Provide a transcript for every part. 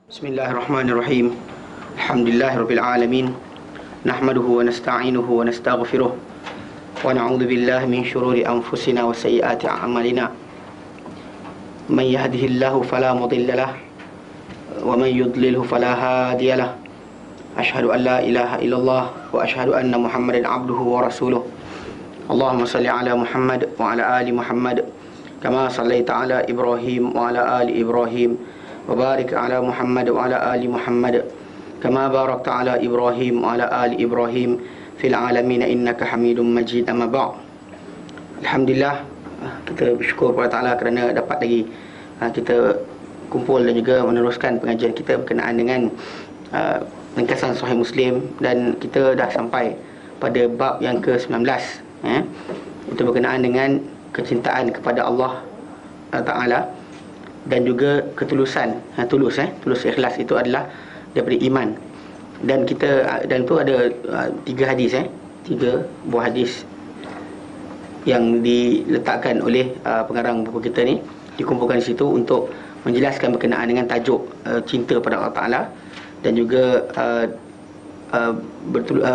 Bismillahirrahmanirrahim. Alhamdulillahirabbil alamin. Nahmaduhu wa nasta'inuhu wa nastaghfiruh. Wa na'udzu billahi min shururi anfusina wa sayyiati a'malina. Man yahdihillahu fala mudilla lahu wa man yudlilhu fala hadiya lahu. Asyhadu an la ilaha illallah wa asyhadu anna Muhammadan 'abduhu wa rasuluh. Allahumma shalli ala Muhammad wa ala ali Muhammad kama shallaita ala Ibrahim wa ala ali Ibrahim. وبارك على محمد وعلى آل محمد كما باركت على إبراهيم وعلى آل إبراهيم في العالمين إنك حميد مجيد. أما بعد. Alhamdulillah, kita bersyukur kepada Ta'ala kerana dapat lagi kita kumpul dan juga meneruskan pengajian kita berkenaan dengan ringkasan Sahih Muslim, dan kita dah sampai pada bab yang ke-19, itu berkenaan dengan kecintaan kepada Allah Ta'ala dan juga ketulusan. Tulus ikhlas itu adalah daripada iman. Dan itu ada 3 hadis, 3 buah hadis yang diletakkan oleh pengarang buku kita ni, dikumpulkan di situ untuk menjelaskan berkenaan dengan tajuk cinta pada Allah Ta'ala, dan juga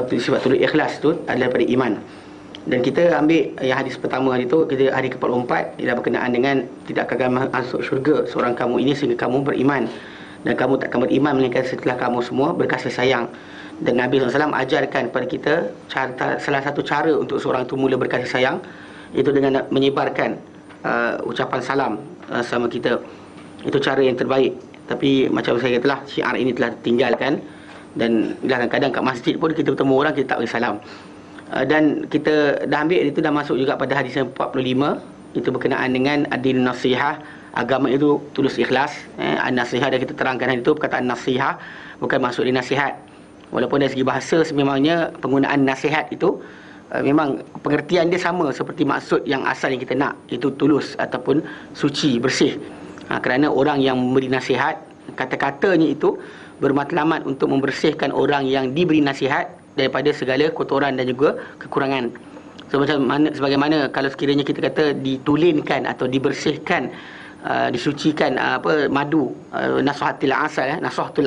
sifat tulus ikhlas tu adalah daripada iman. Dan kita ambil yang hadis pertama hari tu, kita hari ke-44 ialah berkenaan dengan tidak akan masuk syurga seorang kamu ini sehingga kamu beriman, dan kamu takkan beriman melainkan setelah kamu semua berkasih sayang. Dan Nabi SAW ajarkan kepada kita salah satu cara untuk seorang itu mula berkasih sayang, itu dengan menyebarkan ucapan salam sama kita. Itu cara yang terbaik. Tapi macam saya katalah, syiar ini telah ditinggalkan, dan kadang-kadang kat masjid pun kita bertemu orang, kita tak beri salam. Dan kita dah ambil itu, dah masuk juga pada hadis yang 45, itu berkenaan dengan adil nasihah. Agama itu tulus ikhlas. An-nasihah, dan kita terangkan hari itu perkataan nasihah bukan maksud di nasihat. Walaupun dari segi bahasa sebenarnya penggunaan nasihat itu memang pengertian dia sama seperti maksud yang asal yang kita nak, itu tulus ataupun suci, bersih. Kerana orang yang memberi nasihat, kata-katanya itu bermatlamat untuk membersihkan orang yang diberi nasihat daripada segala kotoran dan juga kekurangan. Sebagaimana kalau sekiranya kita kata ditulinkan atau dibersihkan, disucikan madu, nasahatul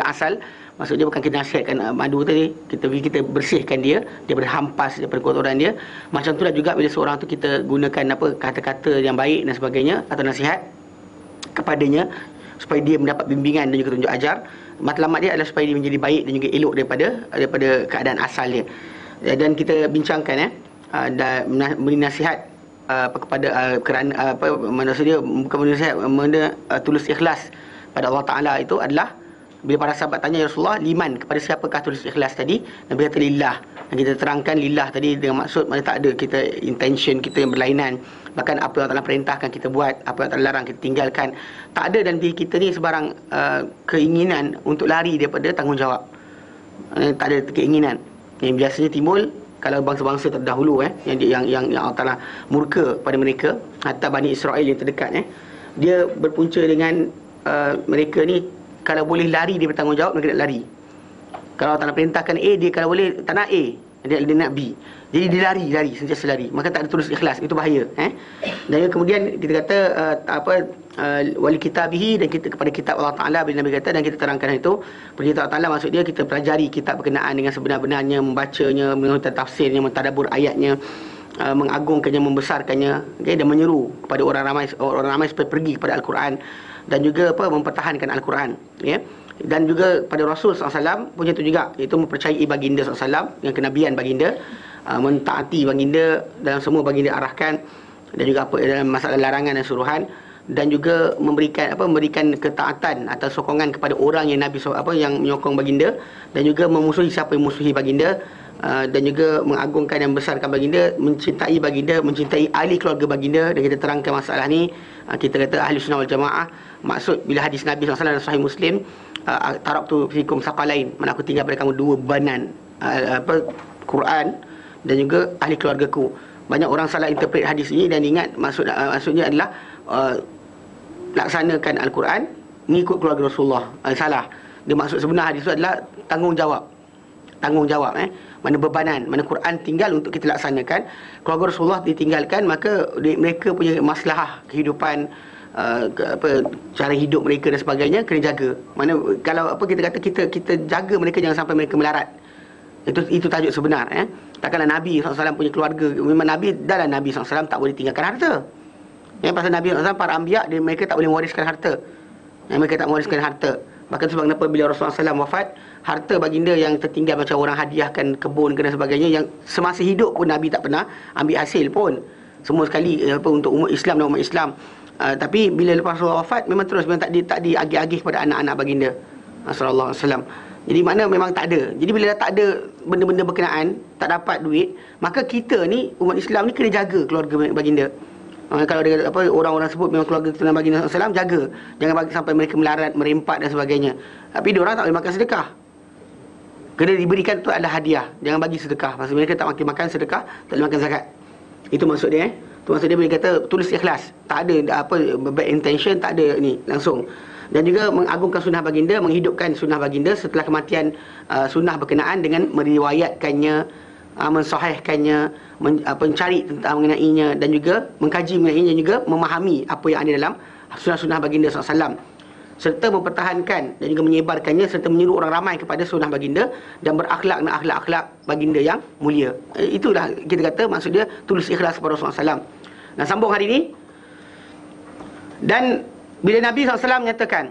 asal, maksudnya bukan kita nasihatkan madu tadi, kita bersihkan dia daripada hampas, daripada kotoran dia. Macam itulah juga bila seorang tu kita gunakan kata-kata yang baik dan sebagainya, atau nasihat kepadanya supaya dia mendapat bimbingan dan juga tunjuk ajar. Matlamat dia adalah supaya dia menjadi baik dan juga elok daripada keadaan asal dia. Dan kita bincangkan dan beri nasihat kepada kerana maksudnya bukan beri nasihat, tulus ikhlas pada Allah Ta'ala itu adalah bila para sahabat tanya, ya Rasulullah, liman, kepada siapakah tulus ikhlas tadi? Nabi kata lillah. Dan kita terangkan lillah tadi dengan maksud mana tak ada kita intention kita yang berlainan. Bahkan apa yang Allah perintahkan kita buat, apa yang Allah larang kita tinggalkan. Tak ada dalam diri kita ni sebarang keinginan untuk lari daripada tanggungjawab. Tak ada keinginan yang biasanya timbul kalau bangsa-bangsa terdahulu yang Allah Ta'ala murka pada mereka, hatta Bani Israel yang terdekat, dia berpunca dengan mereka ni kalau boleh lari daripada tanggungjawab, mereka nak lari. Kalau Allah Ta'ala perintahkan A, dia kalau boleh tak nak A, dia nak B. Jadi dia lari, sentiasa lari. Maka tak ada tulus ikhlas, itu bahaya. Dan kemudian kita kata wali kitabihi, dan kita kepada kitab Allah Ta'ala bila Nabi kata, dan kita terangkan itu kitab Allah Ta'ala maksud dia kita pelajari kitab berkenaan dengan sebenar-benarnya, membacanya, menurut tafsirnya, mentadabbur ayatnya, mengagungkannya, membesarkannya, dan menyeru kepada orang ramai supaya pergi kepada Al-Quran, dan juga mempertahankan Al-Quran, dan juga pada Rasul SAW punya itu juga, iaitu mempercayai baginda SAW, yang kenabian baginda, mentaati baginda dalam semua baginda arahkan, dan juga dalam masalah larangan dan suruhan, dan juga memberikan ketaatan atau sokongan kepada orang yang Nabi yang menyokong baginda, dan juga memusuhi siapa yang memusuhi baginda, dan juga mengagungkan dan membesarkan baginda, mencintai baginda, mencintai ahli keluarga baginda. Dan kita terangkan masalah ni, kita kata ahli sunnah wal jamaah, maksud bila hadis Nabi SAW dalam Sahih Muslim, taraktu fikum saqalain, mana aku tinggal pada kamu 2 bebanan, Quran dan juga ahli keluargaku. Banyak orang salah interpret hadis ini dan ingat maksudnya adalah laksanakan Al-Quran, mengikut keluarga Rasulullah. Salah. Dia maksud sebenar hadis itu adalah tanggungjawab, mana bebanan, mana Quran tinggal untuk kita laksanakan, keluarga Rasulullah ditinggalkan, maka mereka punya maslahah kehidupan, cara hidup mereka dan sebagainya kena jaga. Mana kalau apa kita kata kita jaga mereka jangan sampai mereka melarat. Itu tajuk sebenar. Takkanlah Nabi SAW punya keluarga, memang Nabi dalam Nabi SAW tak boleh tinggalkan harta. Pasal Nabi SAW para anbiya mereka tak boleh mewariskan harta. Mereka tak mewariskan harta. Bahkan sebab kenapa bila Rasulullah SAW wafat, harta baginda yang tertinggal macam orang hadiahkan kebun dan sebagainya, yang semasa hidup pun Nabi tak pernah ambil hasil pun. Semua sekali untuk umat Islam dan umat Islam. Tapi bila lepas Rasulullah wafat, memang terus memang tak diagih-agih kepada anak-anak baginda sallallahu alaihi wasallam. Jadi mana memang tak ada. Jadi bila dah tak ada benda-benda berkenaan, tak dapat duit, maka kita ni umat Islam ni kena jaga keluarga baginda. Kalau dia orang-orang sebut memang keluarga Tuan baginda sallallahu alaihi wasallam, jaga. Jangan bagi sampai mereka melarat, merempat dan sebagainya. Tapi dia orang tak boleh makan sedekah. Kena diberikan tu adalah hadiah. Jangan bagi sedekah. Maksud mereka tak makan sedekah, tak boleh makan zakat. Itu maksud dia. Tu maksud dia bila kata tulis ikhlas. Tak ada bad intention, tak ada ni langsung. Dan juga mengagungkan sunnah baginda, menghidupkan sunnah baginda setelah kematian sunnah berkenaan dengan meriwayatkannya, mensahihkannya, mencari tentang mengenainya dan juga mengkaji mengenainya, juga memahami apa yang ada dalam sunnah-sunnah baginda SAW, serta mempertahankan dan juga menyebarkannya, serta menyeru orang ramai kepada sunnah baginda dan berakhlak dengan akhlak-akhlak baginda yang mulia. Itulah kita kata maksud dia tulis ikhlas kepada Rasulullah SAW. Nah, sambung hari ini. Dan bila Nabi SAW menyatakan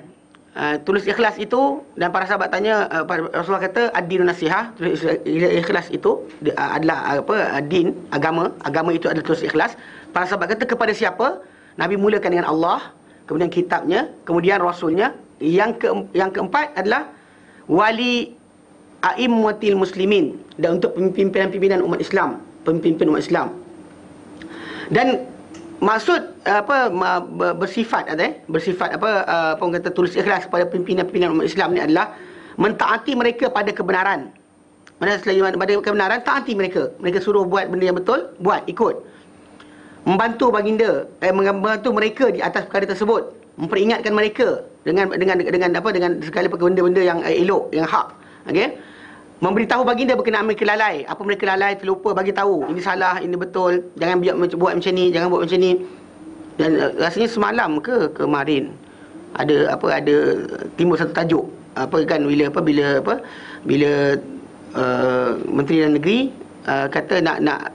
tulis ikhlas itu, dan para sahabat tanya, Rasulullah kata ad-dinu nasihah, tulis ikhlas itu adalah din, agama itu adalah tulis ikhlas. Para sahabat kata kepada siapa? Nabi mulakan dengan Allah, kemudian kitabnya, kemudian rasulnya. Yang keempat adalah wali a'immatil muslimin, dan untuk pimpinan-pimpinan umat Islam, pemimpin umat Islam. Dan maksud bersifat orang kata tulis ikhlas pada pimpinan-pimpinan umat Islam ni adalah mentaati mereka pada kebenaran. Pada kebenaran, taati mereka. Mereka suruh buat benda yang betul, buat, ikut. Membantu baginda, membantu mereka di atas perkara tersebut, memperingatkan mereka dengan segala benda-benda yang elok, yang hak. Okey. Memberitahu baginda berkenaan mereka lalai. Apa mereka lalai, terlupa, bagi tahu ini salah, ini betul, jangan buat macam ni, jangan buat macam ni. Dan rasanya semalam ke kemarin ada timbul satu tajuk bila Menteri Dalam Negeri kata nak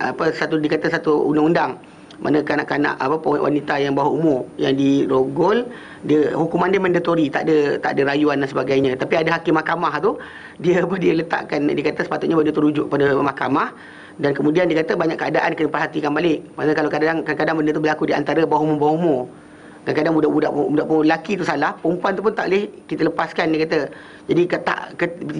dikata satu undang-undang mana kanak-kanak wanita yang bawah umur yang dirogol, hukuman dia mandatory, tak ada rayuan dan sebagainya. Tapi ada hakim mahkamah tu dia letakkan, dia kata sepatutnya benda tu rujuk pada mahkamah, dan kemudian dia kata banyak keadaan kena perhatikan balik. Maksudnya kalau kadang-kadang benda tu berlaku di antara bawah umur. Kadang-kadang budak lelaki tu salah, perempuan tu pun tak boleh kita lepaskan, dia kata. Jadi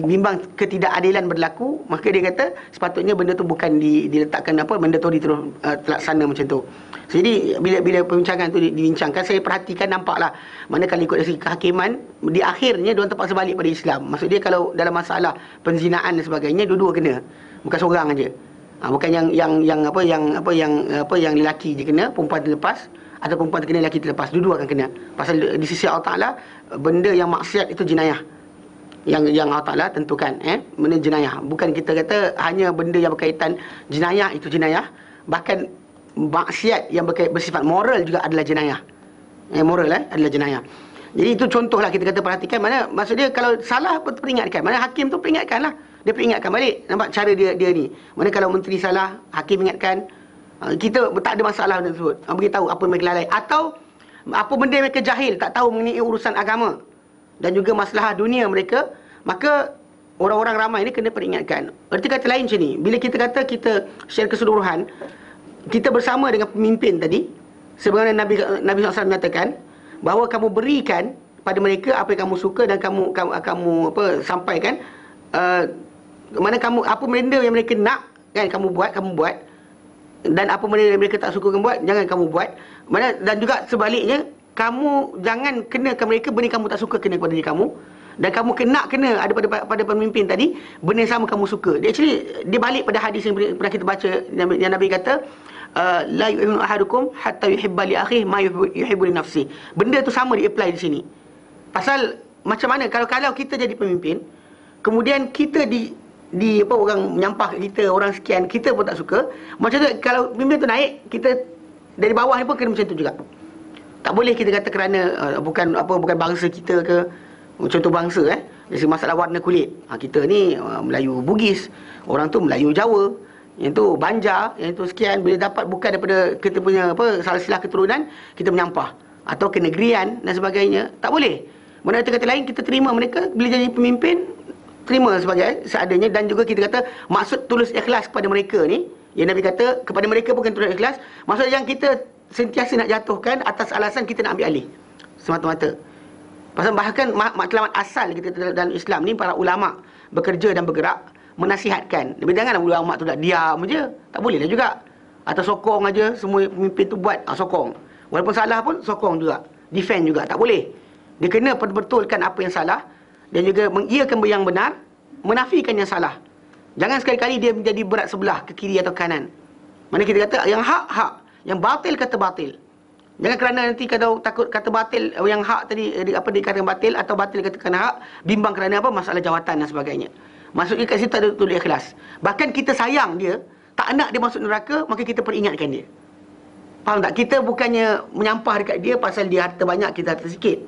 bimbang ketidakadilan berlaku, maka dia kata sepatutnya benda tu bukan diletakkan mandatory terus terlaksana macam tu. So, jadi bila perbincangan tu dibincangkan, saya perhatikan, nampaklah mana kalau ikut dari segi kehakiman, di akhirnya diorang terpaksa balik pada Islam. Maksud dia kalau dalam masalah penzinaan dan sebagainya, dua-dua kena, bukan seorang aja. Bukan yang lelaki je kena, perempuan terlepas, atau perempuan terkena, lelaki terlepas, dua-dua akan kena. Pasal di sisi Allah Ta'ala, benda yang maksiat itu jenayah yang Allah Ta'ala tentukan, benda jenayah. Bukan kita kata hanya benda yang berkaitan jenayah itu jenayah, bahkan maksiat yang bersifat moral juga adalah jenayah. Moral adalah jenayah. Jadi itu contohlah kita kata perhatikan, mana maksud dia kalau salah pun peringatkan, mana hakim tu peringatkanlah, dia peringatkan balik. Nampak cara dia ni, mana kalau menteri salah, hakim ingatkan, kita tak ada masalah benda tersebut, beritahu apa mereka lalai, atau apa benda mereka jahil, tak tahu mengenai urusan agama dan juga masalah dunia mereka, maka orang-orang ramai ni kena peringatkan. Erti kata lain macam ni, bila kita kata kita secara keseluruhan kita bersama dengan pemimpin tadi, sebenarnya Nabi SAW menyatakan bahawa kamu berikan pada mereka apa yang kamu suka, dan kamu sampaikan mana kamu apa benda yang mereka nak, kan, kamu buat, dan apa benda yang mereka tak suka kamu buat, jangan kamu buat. Mana, dan juga sebaliknya, kamu jangan kenakan mereka benda kamu tak suka kena kepada diri kamu, dan kamu kena ada pada pemimpin tadi benda yang sama kamu suka. Dia balik pada hadis yang pernah kita baca, yang Nabi kata la yu'minu ahadukum hatta yuhibba li akhihi ma yuhibbu li nafsihi. Benda tu sama di-apply di sini. Pasal macam mana kalau kita jadi pemimpin, kemudian kita orang menyampah kita, orang sekian, kita pun tak suka. Macam tu kalau pemimpin tu naik, kita dari bawah ni pun kena macam tu juga. Tak boleh kita kata kerana bukan bangsa kita ke, contoh bangsa dari masalah warna kulit. Kita ni Melayu Bugis, orang tu Melayu Jawa, yang tu Banjar, yang tu sekian, bila dapat bukan daripada kita punya silsilah keturunan, kita menyampah atau kenegerian dan sebagainya. Tak boleh. Mana kata lain, kita terima mereka bila jadi pemimpin, terima sebagai seadanya. Dan juga kita kata maksud tulus ikhlas kepada mereka ni, yang Nabi kata kepada mereka bukan tulus ikhlas, maksudnya yang kita sentiasa nak jatuhkan atas alasan kita nak ambil alih semata-mata. Pasal bahkan matlamat asal kita dalam Islam ni, para ulama bekerja dan bergerak menasihatkan. Janganlah ulama tu nak diam je, tak boleh lah juga. Atau sokong aja, semua pemimpin tu buat sokong. Walaupun salah pun sokong juga, defend juga, tak boleh. Dia kena betulkan apa yang salah dan juga mengiyakan yang benar, menafikan yang salah. Jangan sekali-kali dia menjadi berat sebelah ke kiri atau kanan. Mana kita kata yang hak, yang batil kata batil. Jangan kerana nanti kalau takut kata batil, yang hak tadi dikatakan batil atau batil katakan hak, bimbang kerana masalah jawatan dan sebagainya. Maksudnya kat situ ada tulus ikhlas. Bahkan kita sayang dia, tak nak dia masuk neraka, maka kita peringatkan dia. Faham tak? Kita bukannya menyampah dekat dia pasal dia harta banyak, kita harta sikit.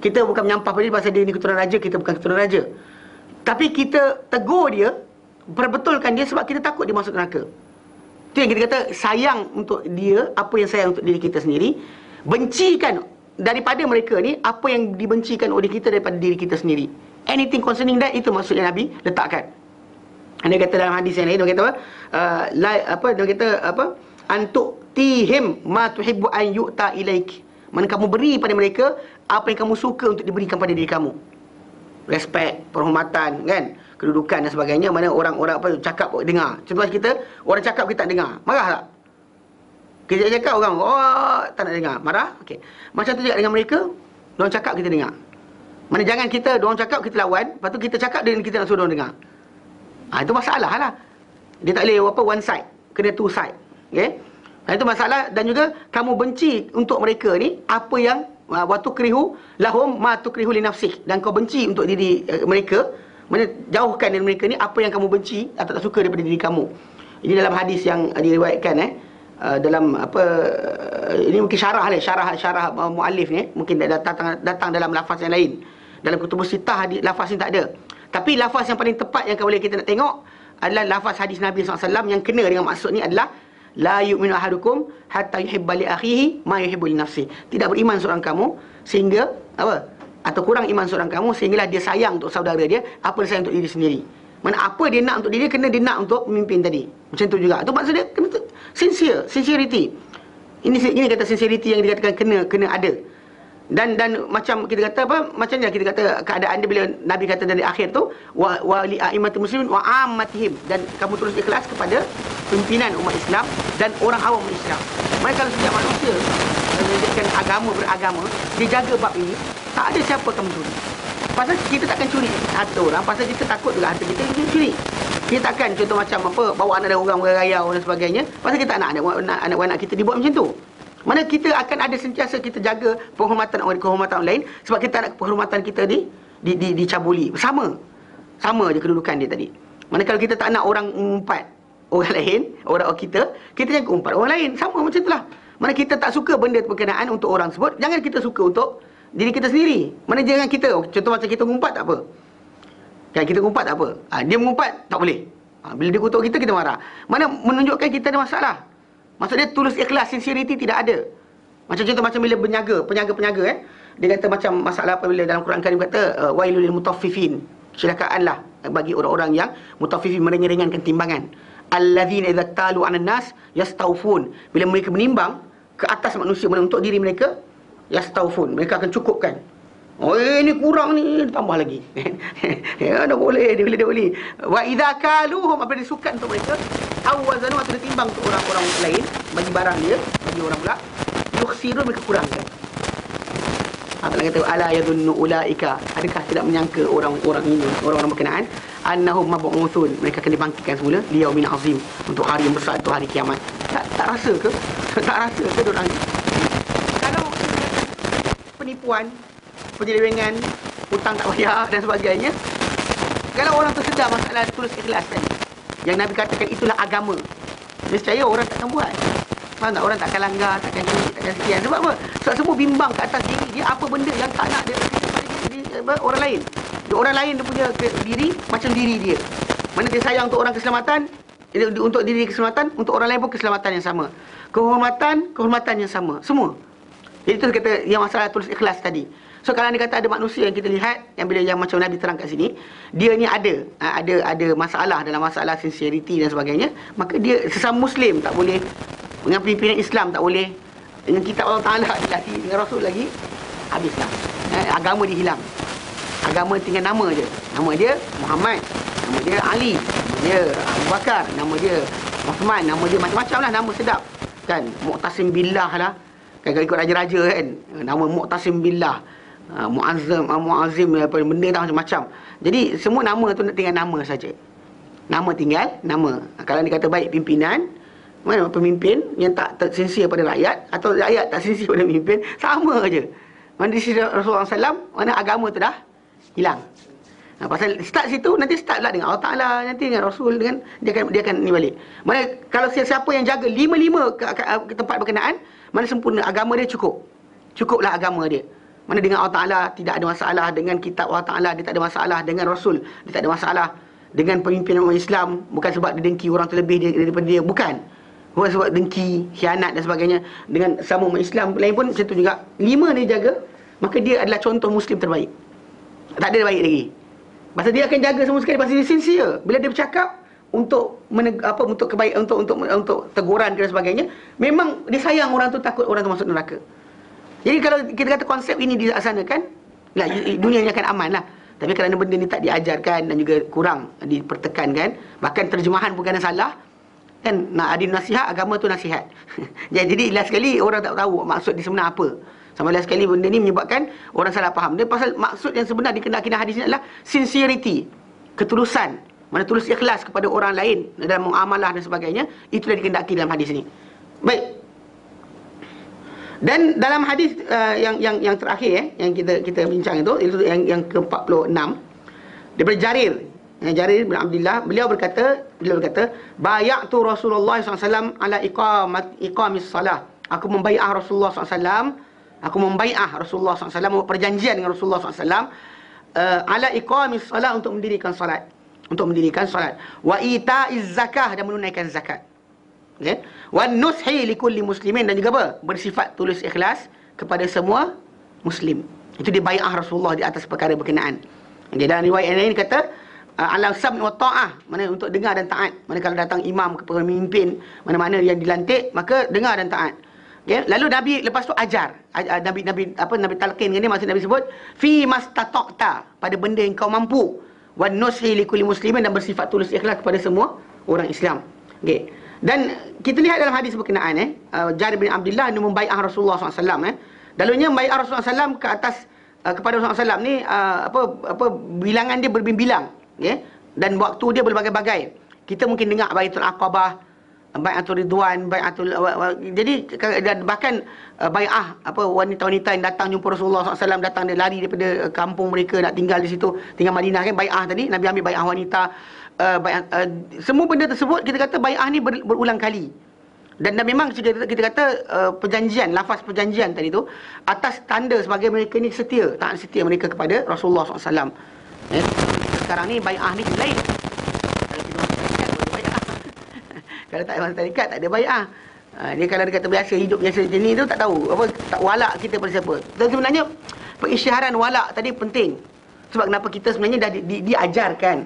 Kita bukan menyampah pada dia pasal dia ni keturunan raja, kita bukan keturunan raja. Tapi kita tegur dia, perbetulkan dia sebab kita takut dia masuk neraka. Itu yang kita kata sayang untuk dia, apa yang sayang untuk diri kita sendiri. Bencikan daripada mereka ni apa yang dibencikan oleh kita daripada diri kita sendiri. Anything concerning that, itu maksudnya Nabi letakkan. Dia kata dalam hadis yang lain, dia kata dia kata antuk tihim ma tuhibbu an yu'ta ilaik. Mana kamu beri pada mereka apa yang kamu suka untuk diberikan pada diri kamu. Respect, penghormatan, kan, kedudukan dan sebagainya. Mana orang-orang cakap dengar. Contoh kita, orang cakap kita tak dengar, marah tak? Kita cakap orang tak nak dengar, marah. Okey. Macam tu juga dengan mereka, diorang cakap kita dengar. Mana jangan kita, diorang cakap kita lawan, lepas tu kita cakap dan kita nak suruh diorang dengar. Itu masalah lah. Dia tak boleh one side, kena two side. Okey. Itu masalah. Dan juga kamu benci untuk mereka ni apa yang wa tukrihu lahum ma tukrihu li nafsik, dan kau benci untuk diri mereka, mana jauhkan dari mereka ni apa yang kamu benci atau tak suka daripada diri kamu. Ini dalam hadis yang diriwayatkan dalam ini mungkin syarah muallif ni, mungkin datang dalam lafaz yang lain. Dalam kutubus sittah lafaz ni tak ada. Tapi lafaz yang paling tepat yang boleh kita nak tengok adalah lafaz hadis Nabi SAW yang kena dengan maksud ni adalah la yu'minu ahadukum hatta yuhibba li akhihi ma yuhibbu li nafsihi. Tidak beriman seorang kamu sehingga atau kurang iman seorang kamu sehinggalah dia sayang untuk saudara dia apa dia sayang untuk diri sendiri. Mana apa dia nak untuk diri, kena dia nak untuk pemimpin tadi. Macam tu juga. Itu maksud dia kena sincerity. Ini kata sincerity yang dikatakan kena ada. Dan macam kita kata macamnya kita kata keadaan dia bila Nabi kata dari akhir tu wa li a'immatil muslimin wa ammatihim, dan kamu terus ikhlas kepada pimpinan umat Islam dan orang awam umat Islam. Mereka kalau setiap manusia menjadikan beragama, dia jaga bab ini, tak ada siapa akan mencuri. Pasal kita takkan curi harta orang, pasal kita takut juga harta kita curi. Kita takkan contoh macam bawa anak dan orang berayau dan sebagainya, pasal kita tak nak anak-anak kita dibuat macam tu. Mana kita akan ada sentiasa kita jaga kehormatan orang lain, sebab kita nak kehormatan kita dicabuli. Sama je kedudukan dia tadi. Mana kalau kita tak nak orang umpat orang lain, orang kita jangan umpat orang lain. Sama macam itulah. Mana kita tak suka benda berkenaan untuk orang sebut, jangan kita suka untuk diri kita sendiri. Mana jangan kita, contoh macam kita ngumpat tak apa. Kan kita ngumpat tak apa. Dia mengumpat tak boleh. Bila dia kutuk kita marah. Mana menunjukkan kita ada masalah. Maksudnya tulus ikhlas, sincerity tidak ada. Macam contoh macam bila penyaga, dia kata macam masalah apabila dalam Quran Karim kata wailul lil mutaffifin. Celakaanlah bagi orang-orang yang mutaffifin, meringankan timbangan. Allazina idza talu 'alan nas yastawfun. Bila mereka menimbang ke atas manusia untuk diri mereka, yastawfun, mereka akan cukupkan. Ini kurang ni, tambah lagi. Ya, dah boleh, dia boleh. Wa idza kaluhum, apabila disukat untuk mereka, awwazanu, atau ditimbang untuk orang-orang lain, bagi barang dia, bagi orang pula, yukhsirun, mereka kurangkan. Allah kata ala yadhunnu ulaika, adakah tidak menyangka orang-orang ini, orang-orang berkenaan, annahum mab'utsun, mereka akan dibangkitkan semula liyaumin azim, untuk hari yang besar, itu hari kiamat. Tak rasa ke? Tak rasa ke orang ni? Kalau penipuan, penyelewengan, hutang tak bayar dan sebagainya, kalau orang tu sedar masalah tulus ikhlas tadi, yang Nabi katakan itulah agama, nescaya orang takkan buat. Faham tak? Orang takkan langgar, takkan curi, dan sekian. Sebab apa? Sebab semua bimbang ke atas diri dia, apa benda yang tak nak dia kasih kepada orang lain. Orang lain dia punya diri macam diri dia. Mana dia sayang untuk orang keselamatan, untuk diri keselamatan, untuk orang lain pun keselamatan yang sama. Kehormatan yang sama. Semua. Jadi itu kata yang masalah tulis ikhlas tadi. So kalau dia kata ada manusia yang kita lihat, yang bila yang macam Nabi terang kat sini, dia ni ada masalah dalam masalah sincerity dan sebagainya, maka dia sesama Muslim tak boleh, dengan pimpinan Islam tak boleh, dengan kitab Allah Ta'ala lagi, dengan Rasul lagi, habislah. Agama dia hilang. Agama tinggal nama je. Nama dia Muhammad, nama dia Ali, nama dia Abu Bakar, nama dia Uthman, nama dia macam-macam lah, nama sedap kan. Mu'tasim billah lah kan, kalau ikut raja-raja kan, nama Mu'tasim billah, Mu'azzim, benda tak macam-macam. Jadi semua nama tu tinggal nama saja. Nama tinggal nama. Kalau dia kata baik pimpinan, mana pemimpin yang tak sincere pada rakyat, atau rakyat tak sincere pada pemimpin, sama aja. Mana di sisi Rasulullah SAW, mana agama tu dah hilang. Pasal start situ, nanti start lah dengan Allah Ta'ala, nanti dengan Rasul, dengan dia akan ni balik. Mana kalau siapa yang jaga lima ke tempat berkenaan, mana sempurna agama dia cukuplah agama dia. Mana dengan Allah Ta'ala tidak ada masalah, dengan kitab Allah Ta'ala dia tak ada masalah, dengan Rasul dia tak ada masalah, dengan pemimpin umat Islam, bukan sebab dia dengki orang terlebih daripada dia, bukan sebab dengki, khianat dan sebagainya. Dengan sama umat Islam lain pun macam tu juga. 5 dia jaga, maka dia adalah contoh Muslim terbaik. Tak ada baik lagi. Pasal dia akan jaga semua sekali, pasal dia sincere. Bila dia bercakap untuk untuk kebaikan, untuk teguran dan sebagainya, memang dia sayang orang tu, takut orang tu masuk neraka. Jadi kalau kita kata konsep ini dilaksanakan, dunia ni akan aman lah. Tapi kerana benda ni tak diajarkan dan juga kurang dipertekankan, bahkan terjemahan bukan salah kan, nak ada nasihat, agama tu nasihat. Jadi last sekali orang tak tahu maksud di sebenar apa. Sampai last sekali benda ni menyebabkan orang salah faham. Dia pasal maksud yang sebenar dikendaki dalam hadis ni adalah sincerity, ketulusan, mana tulus ikhlas kepada orang lain dalam muamalah dan sebagainya. Itulah dikendaki dalam hadis ni. Baik. Dan dalam hadis yang terakhir yang kita bincang itu yang ke-46 daripada Jarir bin Abdullah, beliau berkata bay'atu Rasulullah SAW ala iqamis salah. Aku membai'ah Rasulullah SAW, membuat perjanjian dengan Rasulullah SAW ala iqamis salah, untuk mendirikan salat, wa ita'iz zakah, dan menunaikan zakat. Okay? Wa nushi likulli muslimin, dan juga apa? Bersifat tulus ikhlas kepada semua muslim. Itu dia bai'ah Rasulullah di atas perkara berkenaan. Okay, dalam riwayat yang lain kata ala sam' wa ta'ah, mana untuk dengar dan taat. Mana kalau datang imam ke pemimpin mana-mana yang dilantik, maka dengar dan taat. Okay? Lalu Nabi lepas tu ajar. Nabi talqin ni, maksud Nabi sebut fi mastata'ta, pada benda yang kau mampu. Wa nushi likulli muslimin, dan bersifat tulus ikhlas kepada semua orang Islam. Okey. Dan kita lihat dalam hadis berkenaan Jarir bin Abdullah ni membai'ah Rasulullah SAW. Dahulunya membai'ah Rasulullah SAW ke atas kepada Rasulullah SAW ni bilangan dia berbilang, okay? Dan waktu dia berbagai-bagai. Kita mungkin dengar Baitul Aqabah, Bai'atul Ridwan, jadi bahkan bai'ah wanita-wanita yang datang jumpa Rasulullah SAW, datang dia lari daripada kampung mereka nak tinggal di situ, tinggal Madinah kan, bai'ah tadi Nabi ambil bai'ah wanita. Semua benda tersebut kita kata bai'ah ni berulang kali. Dan memang kita kata perjanjian, lafaz perjanjian tadi tu atas tanda sebagai mereka ni setia, taat setia mereka kepada Rasulullah SAW. Sekarang ni bai'ah ni lain. Kalau tak masuk tarikat tak ada bai'ah. Dia kalau dia kata biasa, hidup biasa macam ni tu, tak tahu tak walak kita pada siapa. Dan sebenarnya pengisytiharan walak tadi penting. Sebab kenapa kita sebenarnya dah diajarkan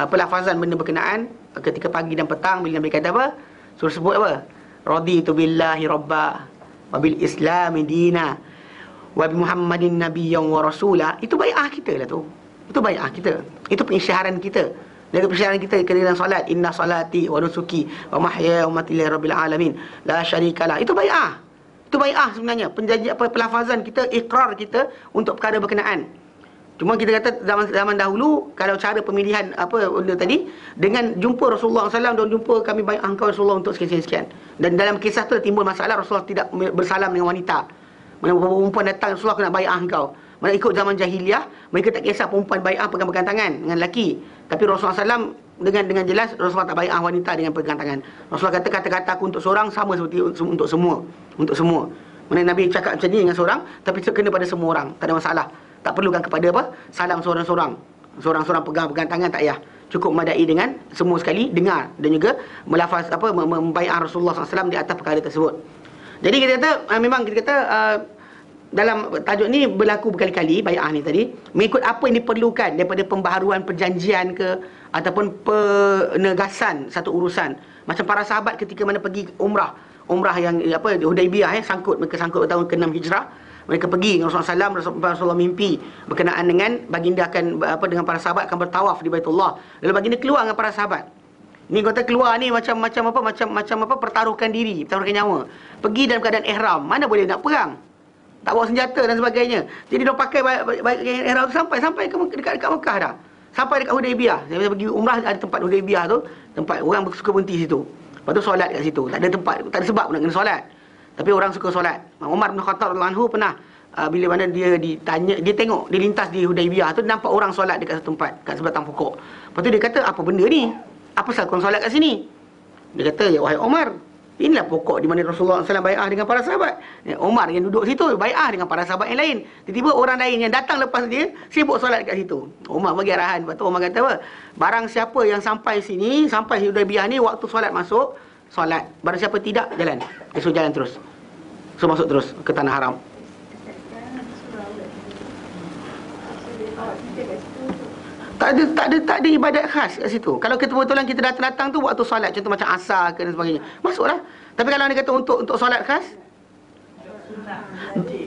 pelafazan benda berkenaan ketika pagi dan petang bila Nabi kata apa? Suruh sebut apa? Raditu billahi rabba wa bil islami dina wa bi Muhammadin nabiyyan wa rasula. Itu bai'ah kita lah tu. Itu bai'ah kita. Itu pengisytiharan kita. Dan pengisytiharan kita dalam solat, inna salati wa nusuki wa mahyaya wa mamati lillahi rabbil alamin la syarikalah. Itu bai'ah. Itu bai'ah sebenarnya. Penjanjian pelafazan kita, ikrar kita untuk perkara berkenaan. Cuma kita kata zaman dahulu, kalau cara pemilihan benda tadi, dengan jumpa Rasulullah SAW, dan jumpa kami bai'ah engkau Rasulullah untuk sekian-sekian. Dan dalam kisah tu timbul masalah, Rasulullah tidak bersalam dengan wanita. Mana perempuan datang, Rasulullah kena bai'ah engkau. Mana ikut zaman jahiliah, mereka tak kisah perempuan bai'ah pegang-pegang tangan dengan lelaki. Tapi Rasulullah SAW dengan jelas Rasulullah tak bai'ah wanita dengan pegang tangan. Rasulullah kata kata-kata aku untuk seorang sama seperti untuk semua. Untuk semua. Mana Nabi cakap macam ni dengan seorang, tapi kena pada semua orang, tak ada masalah. Tak perlukan kepada apa? Salam seorang-seorang. Seorang-seorang pegang tangan tak payah. Cukup memadai dengan semua sekali dengar dan juga melafaz membai'ah Rasulullah SAW di atas perkara tersebut. Jadi kita kata memang kita kata dalam tajuk ni berlaku berkali-kali bai'ah ni tadi, mengikut apa yang diperlukan daripada pembaharuan perjanjian ke ataupun penegasan satu urusan. Macam para sahabat ketika mana pergi umrah yang Hudaibiyah, mereka sangkut tahun ke-6 Hijrah. Mereka pergi dengan Rasulullah SAW, Rasulullah mimpi berkenaan dengan baginda akan dengan para sahabat akan bertawaf di Baitullah. Lalu baginda keluar dengan para sahabat. Ni kata keluar ni macam pertaruhkan diri, pertaruhkan nyawa. Pergi dalam keadaan ihram, mana boleh nak perang. Tak bawa senjata dan sebagainya. Jadi dia pakai baik ihram tu sampai dekat Mekah dah. Sampai dekat Hudaibiyah. Saya pergi umrah ada tempat Hudaibiyah tu, tempat orang suka berhenti situ. Lepas tu solat kat situ. Tak ada tempat, tak ada sebab nak kena solat. Tapi orang suka solat. Umar bin Khattab radhiyallahu anhu pernah bila mana dia ditanya, dia tengok, dia lintas di Hudaibiyah tu nampak orang solat dekat satu tempat, kat sebatang pokok. Lepas tu dia kata, apa benda ni? Apa pasal korang solat kat sini? Dia kata, ya wahai Umar, inilah pokok di mana Rasulullah SAW bai'ah dengan para sahabat. Umar yang duduk situ bai'ah dengan para sahabat yang lain. Tiba-tiba orang lain yang datang lepas dia sibuk solat dekat situ. Umar bagi arahan. Lepas tu Umar kata apa? Barang siapa yang sampai sini, sampai Hudaibiyah ni, waktu solat masuk, solat. Barang siapa tidak, jalan. Dia suruh jalan terus. So masuk terus ke tanah haram. Tak ada ibadat khas kat situ. Kalau kebetulan kita datang tu waktu solat, contoh macam asar ke dan sebagainya, masuklah. Tapi kalau anda kata untuk solat khas,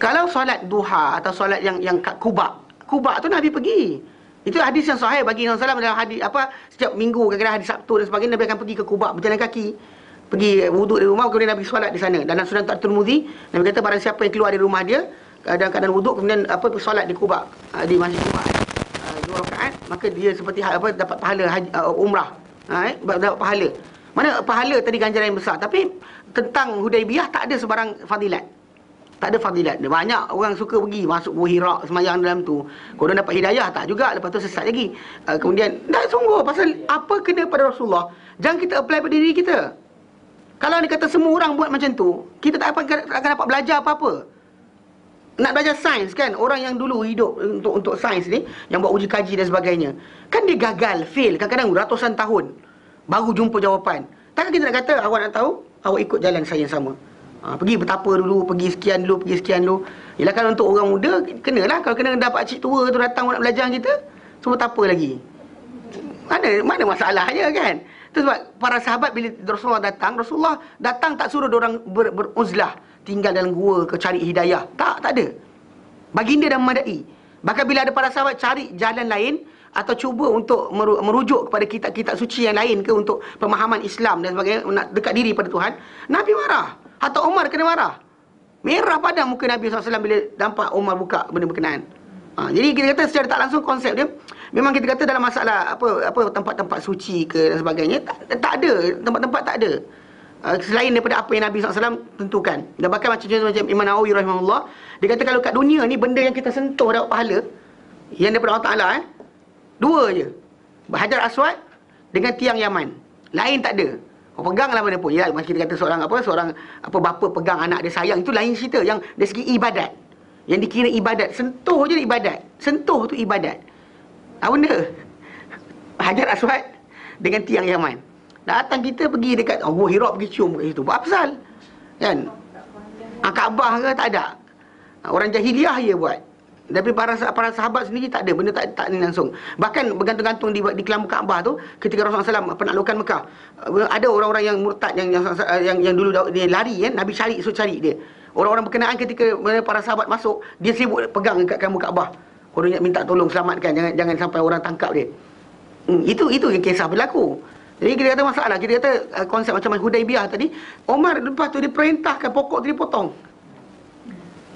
kalau solat duha atau solat yang kat Quba tu Nabi pergi. Itu hadis yang sahih bagi Nabi sallallahu alaihi wasallam. Dalam hadis setiap minggu, kadang-kadang hari Sabtu dan sebagainya, Nabi akan pergi ke Quba berjalan kaki. Pergi wuduk di rumah, kemudian Nabi solat di sana. Dalam Sunan Tirmizi, Nabi kata barang siapa yang keluar dari rumah dia dalam keadaan wuduk, kemudian solat di Quba, di Masjid Quba, 2 rakaat, maka dia seperti dapat pahala umrah. Dapat pahala. Mana pahala tadi ganjaran yang besar. Tapi tentang Hudaibiyah tak ada sebarang fadilat. Tak ada fadilat. Banyak orang suka pergi masuk Gua Hira, semayang dalam tu. Kalau dapat hidayah tak juga, lepas tu sesat lagi. Kemudian tak sungguh pasal apa kena pada Rasulullah. Jangan kita apply pada diri kita. Kalau dia kata semua orang buat macam tu, kita tak akan dapat belajar apa-apa. Nak belajar sains kan, orang yang dulu hidup untuk sains ni, yang buat uji kaji dan sebagainya, kan dia gagal, fail, kadang-kadang ratusan tahun baru jumpa jawapan. Takkan kita nak kata, awak nak tahu, awak ikut jalan saya yang sama. Pergi bertapa dulu, pergi sekian dulu. Yelah, kalau untuk orang muda, kenalah. Kalau kena dapat cik tua tu datang nak belajar kita, semua tak apa lagi. Mana masalahnya kan? Itu sebab para sahabat bila Rasulullah datang tak suruh diorang beruzlah, tinggal dalam gua ke cari hidayah. Tak ada. Baginda dah memadai. Bahkan bila ada para sahabat cari jalan lain atau cuba untuk merujuk kepada kitab-kitab suci yang lain ke untuk pemahaman Islam dan sebagainya, nak dekat diri pada Tuhan, Nabi marah. Atau Umar kena marah. Merah pada muka Nabi SAW bila nampak Umar buka benda berkenaan. Jadi kita kata secara tak langsung konsep dia, memang kita kata dalam masalah apa tempat-tempat suci ke dan sebagainya, tak ada, tempat-tempat tak ada. Selain daripada apa yang Nabi SAW tentukan. Dan bahkan macam Imam Nawawi rahimahullah, dia kata kalau kat dunia ni benda yang kita sentuh dapat pahala yang daripada Allah Ta'ala, 2 je. Hajar Aswad dengan tiang Yaman. Lain tak ada. Peganglah mana pun. Ya, macam kita kata seorang bapa pegang anak dia sayang, itu lain cerita. Yang dari segi ibadat, yang dikira ibadat, sentuh je ibadat. Sentuh tu ibadat. Apa benda? Hajar Aswad dengan tiang Yaman. Datang kita pergi dekat Gua Hira, pergi cium kat situ. Buat apa pasal? Kan? Kaabah ke tak ada. Orang jahiliah je buat. Tapi para sahabat sendiri tak ada. Benda tak ni langsung. Bahkan bergantung-gantung di kelambu Kaabah tu, ketika Rasulullah SAW penaklukan Mekah, ada orang-orang yang murtad yang dulu dia lari kan, Nabi suruh cari dia. Orang-orang berkenaan ketika para sahabat masuk, dia sibuk pegang dekat kelambu Kaabah. Orang nak minta tolong selamatkan, jangan sampai orang tangkap dia. Itu yang kisah berlaku. Jadi kita kata masalah, kita kata konsep macam Hudaibiyah tadi, Umar lepas tu dia perintahkan pokok tu dipotong.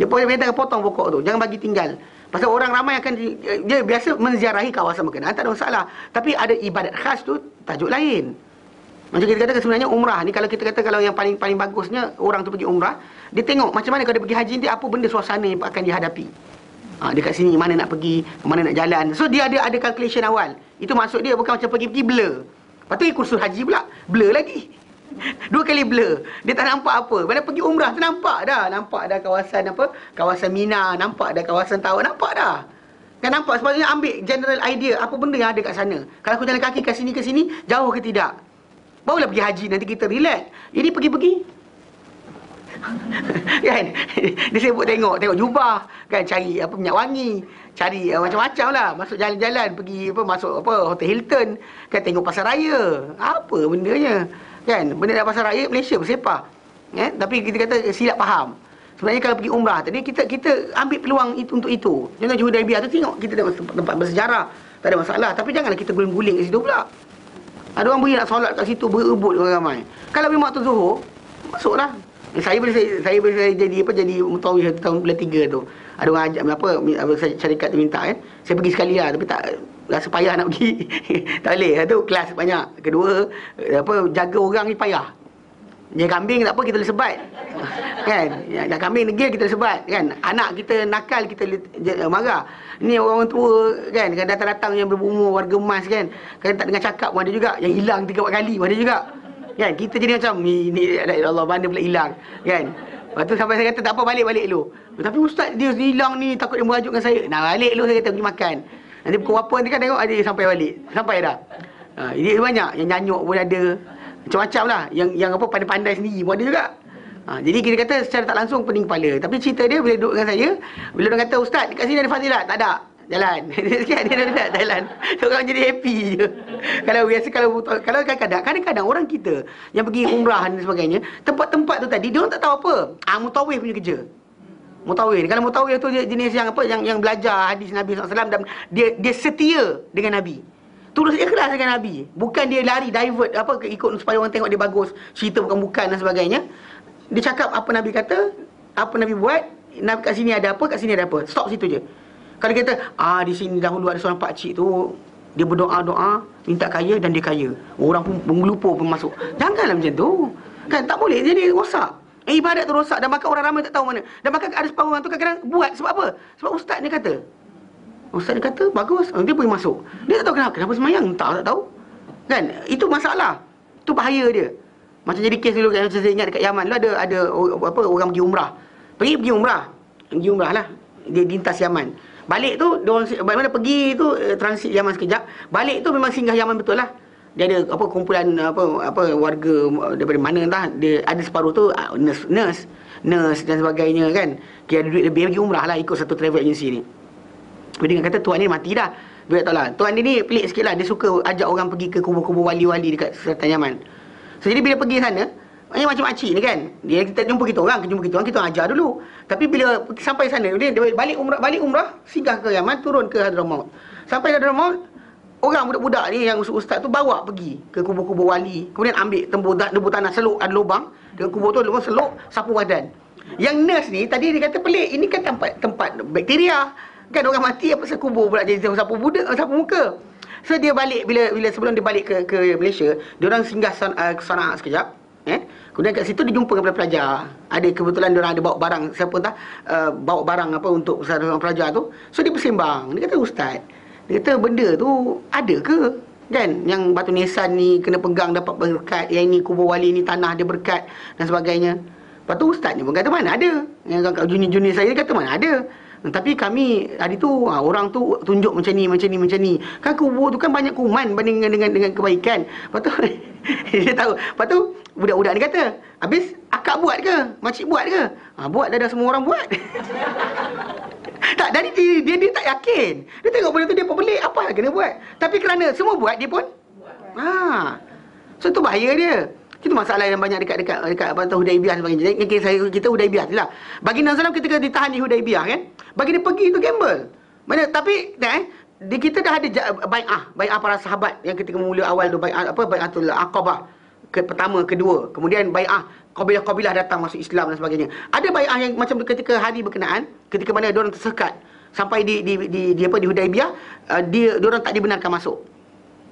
Dia perintahkan potong pokok tu, jangan bagi tinggal. Pasal orang ramai akan dia biasa menziarahi kawasan berkenaan, tak ada masalah. Tapi ada ibadat khas tu tajuk lain. Macam kita kata sebenarnya umrah ni, kalau kita kata kalau yang paling bagusnya orang tu pergi umrah, dia tengok macam mana kalau dia pergi haji nanti apa benda suasana yang akan dihadapi. Dekat sini mana nak pergi, mana nak jalan. So dia ada calculation awal. Itu maksud dia, bukan macam pergi blur. Lepas tu kursus haji pula, blur lagi. 2 kali blur. Dia tak nampak apa. Bila pergi umrah tu nampak dah. Nampak dah kawasan apa? Kawasan Mina, nampak dah kawasan Tawaf, nampak dah. Kan nampak, sepatutnya ambil general idea apa benda yang ada kat sana. Kalau aku jalan kaki ke sini, jauh ke tidak. Barulah pergi haji, nanti kita relax. Ini pergi-pergi. Kan? Dia sibuk tengok jubah, kan, cari apa minyak wangi, cari macam-macam lah, masuk jalan-jalan, pergi apa, masuk apa Hotel Hilton, kan, tengok pasar raya. Apa bendanya? Kan, benda dalam pasar raya Malaysia bersepah. Tapi kita kata silap faham. Sebenarnya kalau pergi umrah tadi kita ambil peluang itu untuk itu. Jangan Hudaibiyah tu tengok kita dah tempat bersejarah, tak ada masalah, tapi janganlah kita guling-guling kat situ pula. Ada orang pergi nak solat kat situ berebut orang ramai. Kalau memang waktu Zuhur, masuklah. Saya boleh jadi mutawif tahun bulan 3 tu. Ada orang ajak apa syarikat tu minta kan. Saya pergi sekali lah, tapi tak rasa payah nak pergi. Tak boleh. Tu kelas banyak. Kedua, jaga orang ni payah. Jaga kambing tak apa, kita boleh sebat. Kan? Jaga kambing degil kita boleh sebat, kan? Anak kita nakal, kita marah. Ni orang tua kan datang-datang yang berumur warga emas kan tak dengar cakap pun ada juga. Yang hilang 3-4 kali pun ada juga. Kan, kita jadi macam ni ya Allah, mana pula hilang, kan. Lepas tu sampai saya kata tak apa, balik dulu. Tapi ustaz dia hilang ni, takut dia merajuk dengan saya. Nah, balik dulu, saya kata pergi makan. Nanti pukul berapa nanti kan tengok ada sampai balik. Sampai dah. Ini banyak yang nyanyuk pun ada. Macam-macam lah. Yang apa pandai-pandai sendiri pun ada juga. Jadi kita kata secara tak langsung pening kepala. Tapi cerita dia bila duduk dengan saya, bila orang kata ustaz dekat sini ada fadilat, tak ada. Jalan. Dia tak jalan. Orang jadi happy je. Kalau biasa kalau kadang-kadang orang kita yang pergi umrah dan sebagainya, tempat-tempat tu tadi dia orang tak tahu apa. Mutawif punya kerja. Mutawif. Kalau mutawif tu jenis yang apa yang belajar hadis Nabi SAW dan dia setia dengan Nabi. Tulus ikhlas dengan Nabi. Bukan dia lari divert ikut supaya orang tengok dia bagus, cerita bukan-bukan dan sebagainya. Dia cakap apa Nabi kata, apa Nabi buat, Nabi kat sini ada apa, kat sini ada apa. Stop situ je. Kalau kita di sini dahulu ada seorang pakcik tu, dia berdoa-doa minta kaya dan dia kaya. Orang pun melupur pun masuk. Janganlah macam tu. Kan tak boleh jadi rosak. Ibadat tu rosak dan bahkan orang ramai tak tahu mana. Dan bahkan ada separuh orang tu kadang-kadang buat sebab apa? Sebab ustaz dia kata. Ustaz dia kata bagus, dia boleh masuk. Dia tak tahu kenapa semayang, tak tahu. Kan? Itu masalah. Itu bahaya dia. Macam jadi kes dulu kan, saya ingat dekat Yaman dulu ada orang pergi umrah. Pergi umrah. Pergi umrah lah. Dia lintas Yaman. Balik tu mana pergi tu transit Yaman sekejap. Balik tu memang singgah Yaman betul lah. Dia ada kumpulan warga daripada mana entah. Dia ada separuh tu nurse dan sebagainya kan. Dia ada duit lebih pergi umrah lah ikut satu travel agency ni. Dia dengan kata tuan ni mati dah. Dia tak tahu lah. Tuan ni pelik sikit lah. Dia suka ajak orang pergi ke kubur-kubur wali-wali dekat selatan Yaman. So jadi bila pergi sana, macam makcik ni kan, kita jumpa kita orang, kita ajar dulu. Tapi bila sampai sana, dia balik umrah, singgah ke Yaman, turun ke Hadramaut. Sampai Hadramaut, orang budak-budak ni yang ustaz tu bawa pergi ke kubur-kubur wali. Kemudian ambil tembur tanah, seluk ada lubang, dengan kubur tu lubang seluk, sapu badan. Yang nurse ni tadi dia kata pelik, ini kan tempat bakteria. Kan orang mati apa pasal kubur pula jadi sapu muka. So dia balik bila sebelum dia balik ke Malaysia, dia orang singgah Sana'a sekejap. Kemudian kat situ dia jumpa dengan pelajar. Ada kebetulan dia orang ada bawa barang, siapa entah bawa barang apa untuk seorang pelajar tu. So dia bersembang. Dia kata ustaz, dia kata benda tu ada ke? Kan yang batu nisan ni kena pegang dapat berkat, yang ini kubur wali ni tanah dia berkat dan sebagainya. Lepas tu ustaz ni pun kata mana ada. Yang junior-junior saya dia kata mana ada. Tapi kami hari tu orang tu tunjuk macam ni. Kan kubur tu kan banyak kuman banding dengan kebaikan. Lepas tu dia tahu. Lepas tu budak-budak ni kata, habis akak buat ke? Makcik buat ke? Buat dah semua orang buat. Tak, dari dia tak yakin. Dia tengok benda tu dia pun pelik, apa yang kena buat. Tapi kerana semua buat, dia pun so tu bahaya dia. Itu masalah yang banyak dekat Hudaibiyah dan sebagainya. Jadi kita Hudaibiyah je lah. Baginda SAW ketika ditahan di Hudaibiyah kan, bagi dia pergi tu gamble. Tapi kita dah ada bai'ah para sahabat yang ketika mula awal tu bai'atul Aqabah pertama, kedua. Kemudian bai'ah kabilah-kabilah datang masuk Islam dan sebagainya. Ada bai'ah yang macam ketika hari berkenaan, ketika mana dia orang tersekat sampai di Hudaibiyah, dia orang tak dibenarkan masuk.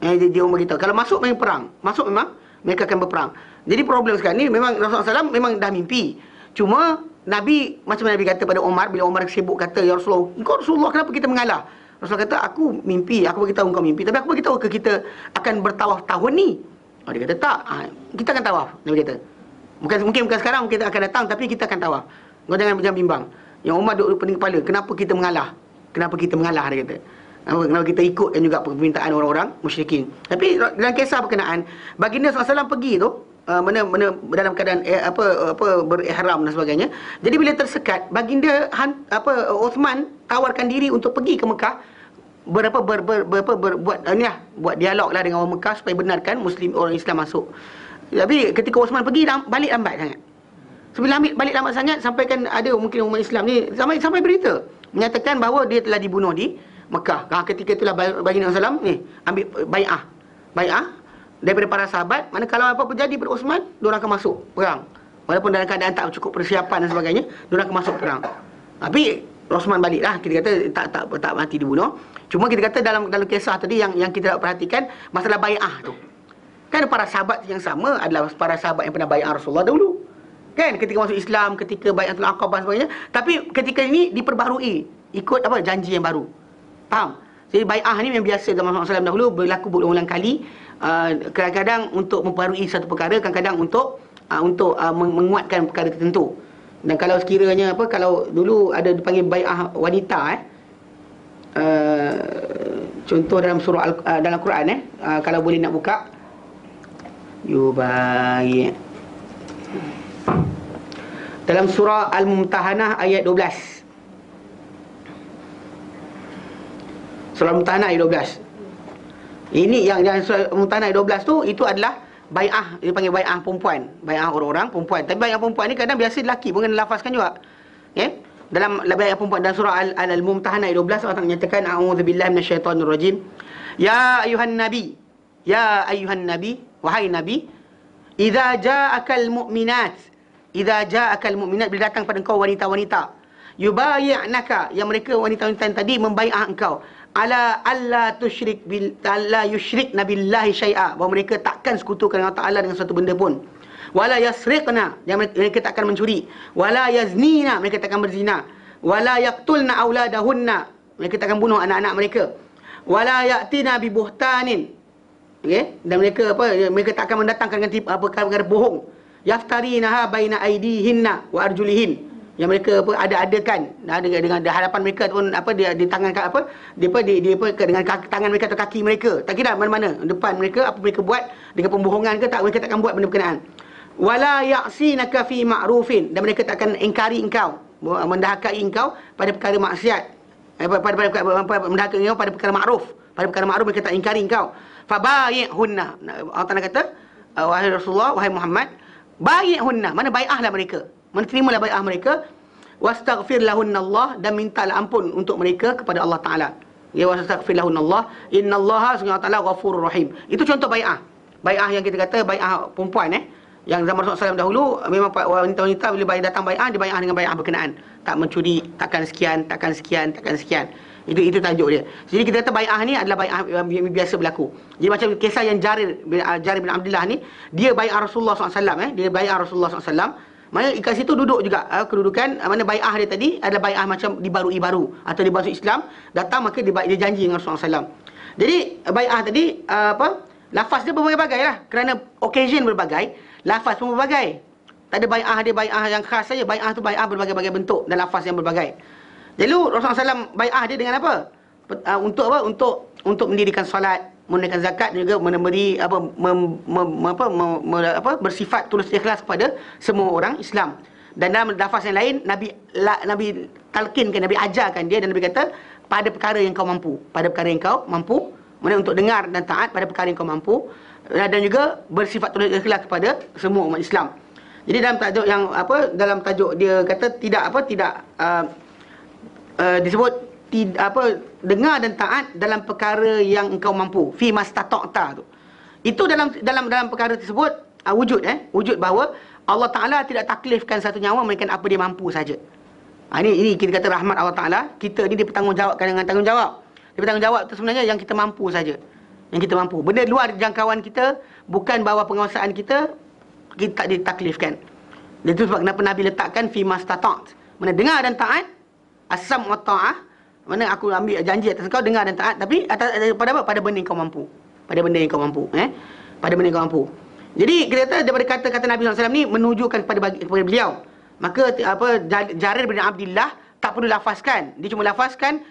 Dia orang beritahu kalau masuk memang perang. Masuk memang mereka akan berperang. Jadi problem sekarang ni memang Rasulullah SAW memang dah mimpi. Cuma Nabi, macam Nabi kata pada Umar, bila Umar sibuk kata, ya Rasulullah, engkau Rasulullah kenapa kita mengalah? Rasulullah kata, aku mimpi, aku beritahu engkau mimpi, tapi aku beritahu ke kita akan bertawaf tahun ni. Dia kata, tak, kita akan tawaf. Nabi kata, mungkin bukan sekarang, kita akan datang, tapi kita akan tawaf. Kau jangan bimbang. Yang Umar duduk pening kepala, kenapa kita mengalah? Kenapa kita mengalah, dia kata. Kenapa kita ikutkan juga permintaan orang-orang musyrikin. Tapi dalam kisah berkenaan, baginda SAW pergi tu, dalam keadaan berihram dan sebagainya. Jadi bila tersekat, baginda Uthman tawarkan diri untuk pergi ke Mekah, buat dialog lah dengan orang Mekah supaya benarkan Muslim, orang Islam masuk. Tapi ketika Uthman pergi, balik lambat sangat. Sebelum balik lambat sangat, sampai kan ada mungkin umat Islam ni sampai berita menyatakan bahawa dia telah dibunuh di Mekah. Ketika itulah baginda SAW ni ambil bai'ah daripada para sahabat, mana kalau apa terjadi pada Uthman, diorang akan masuk perang. Walaupun dalam keadaan tak cukup persiapan dan sebagainya, diorang akan masuk perang. Tapi Uthman baliklah, kita kata tak mati dibunuh. Cuma kita kata dalam kisah tadi yang kita dapat perhatikan masalah bai'ah tu. Kan para sahabat yang sama adalah para sahabat yang pernah bai'ah Rasulullah dahulu. Kan ketika masuk Islam, ketika bai'atul Aqabah dan sebagainya, tapi ketika ini diperbaharui ikut janji yang baru. Faham? Jadi bai'ah ni yang biasa zaman Rasulullah SAW dahulu berlaku berulang kali. Kadang-kadang untuk memperbarui satu perkara, kadang-kadang untuk menguatkan perkara tertentu. Dan kalau sekiranya kalau dulu ada dipanggil bai'ah wanita, contoh dalam surah dalam Quran, kalau boleh nak buka, yubai' dalam surah Al-Mumtahanah ayat 12. Surah Al-Mumtahanah ayat 12. Ini yang surah Al-Mumtahanah ayat 12 tu, itu adalah bai'ah, dia panggil bai'ah perempuan, bai'ah orang-orang perempuan. Tapi bai'ah perempuan ni kadang biasa lelaki pun kena lafazkan juga. Dalam bai'ah perempuan dalam surah Al-Mumtahanah ayat 12, Allah menyatakan a'udzubillahi minasyaitonirrajim. Ya ayuhan nabi, wahai nabi, idza ja'akal mu'minat, bila datang pada engkau wanita-wanita, yubayi'naka, yang mereka wanita-wanita tadi membai'ah engkau, ala alla yusyrikna billahi syai'a, bahawa mereka takkan sekutukan Allah Ta'ala dengan satu benda pun. Wala yasriqna, yang mereka takkan mencuri. Wala yaznina, mereka takkan berzina. Wala yaqtulna auladahunna, mereka takkan bunuh anak-anak mereka. Wala ya'tina bi buhtanin, dan mereka takkan mendatangkan dengan perkara bohong. Yaftarinaha baina aidihinna wa arjulihin, yang mereka ada-adakan dengan hadapan mereka pun dia di tangan dengan tangan mereka atau kaki mereka, tak kira mana-mana depan mereka, apa mereka buat dengan pembohongan ke tak, mereka takkan buat benda berkenaan. Wala ya'sinaka fi ma'rufin, dan mereka takkan ingkari engkau, mendahakai engkau pada perkara maksiat, mendahakai engkau pada perkara ma'ruf, mereka tak ingkari engkau. Fabayi'hunna, Allah Ta'ala kata, wahai Rasulullah, wahai Muhammad, bayi'hunna, mana bai'ahlah mereka, menerimalah bai'ah mereka. Wastaghfir lahunallah, dan mintalah ampun untuk mereka kepada Allah Ta'ala. Wastaghfir lahunallah, innallaha subhanahu wa ta'ala ghafurur rahim. Itu contoh bai'ah. Bai'ah yang kita kata bai'ah perempuan, yang zaman Rasulullah SAW dahulu, memang wanita-wanita bila datang bai'ah, dia bai'ah dengan bai'ah berkenaan. Tak mencuri, takkan sekian. Itu tajuk dia. Jadi kita kata bai'ah ni adalah bai'ah yang biasa berlaku. Jadi macam kisah yang Jarir bin Abdullah ni, dia bai'ah Rasulullah SAW, dia bai'ah Rasulullah SAW. Mana kat situ duduk juga kedudukan mana bai'ah dia tadi adalah bai'ah macam dibarui baru, atau dia masuk Islam, datang maka dia janji dengan Rasulullah SAW. Jadi bai'ah tadi lafaz dia berbagai-bagai lah, kerana occasion berbagai, lafaz pun berbagai. Tak ada bai'ah dia bai'ah yang khas saja, bai'ah tu bai'ah berbagai-bagai bentuk dan lafaz yang berbagai. Jadi Rasulullah SAW bai'ah dia dengan apa? Untuk apa? Untuk mendirikan solat, menunaikan zakat, dan juga memberi bersifat tulus ikhlas kepada semua orang Islam. Dan dalam lafaz yang lain, Nabi talkinkan, Nabi ajarkan dia, dan Nabi kata pada perkara yang kau mampu, maksudnya untuk dengar dan taat pada perkara yang kau mampu, dan juga bersifat tulus ikhlas kepada semua umat Islam. Jadi dalam tajuk yang dalam tajuk dia kata disebut dengar dan taat dalam perkara yang engkau mampu, fi mastata'ta tu. Itu dalam perkara tersebut wujud bahawa Allah Ta'ala tidak taklifkan satu nyawa melainkan apa dia mampu saja. Ini kita kata rahmat Allah Ta'ala. Kita ni dia bertanggungjawabkan dengan tanggungjawab. Dia bertanggungjawab tu sebenarnya yang kita mampu saja. Yang kita mampu. Benda luar jangkauan kita, bukan bawah penguasaan kita tak ditaklifkan. Itu sebab kenapa Nabi letakkan fi mastata'at. Mana dengar dan taat, as-sam' wa ta'ah, Mana aku ambil janji atas kau, dengar dan taat, tapi pada apa? Pada benda yang kau mampu. Pada benda yang kau mampu, pada benda yang kau mampu. Jadi kita kata daripada kata-kata Nabi SAW ni menunjukkan kepada beliau. Maka Jarir bin Abdullah tak perlu lafazkan. Dia cuma lafazkan,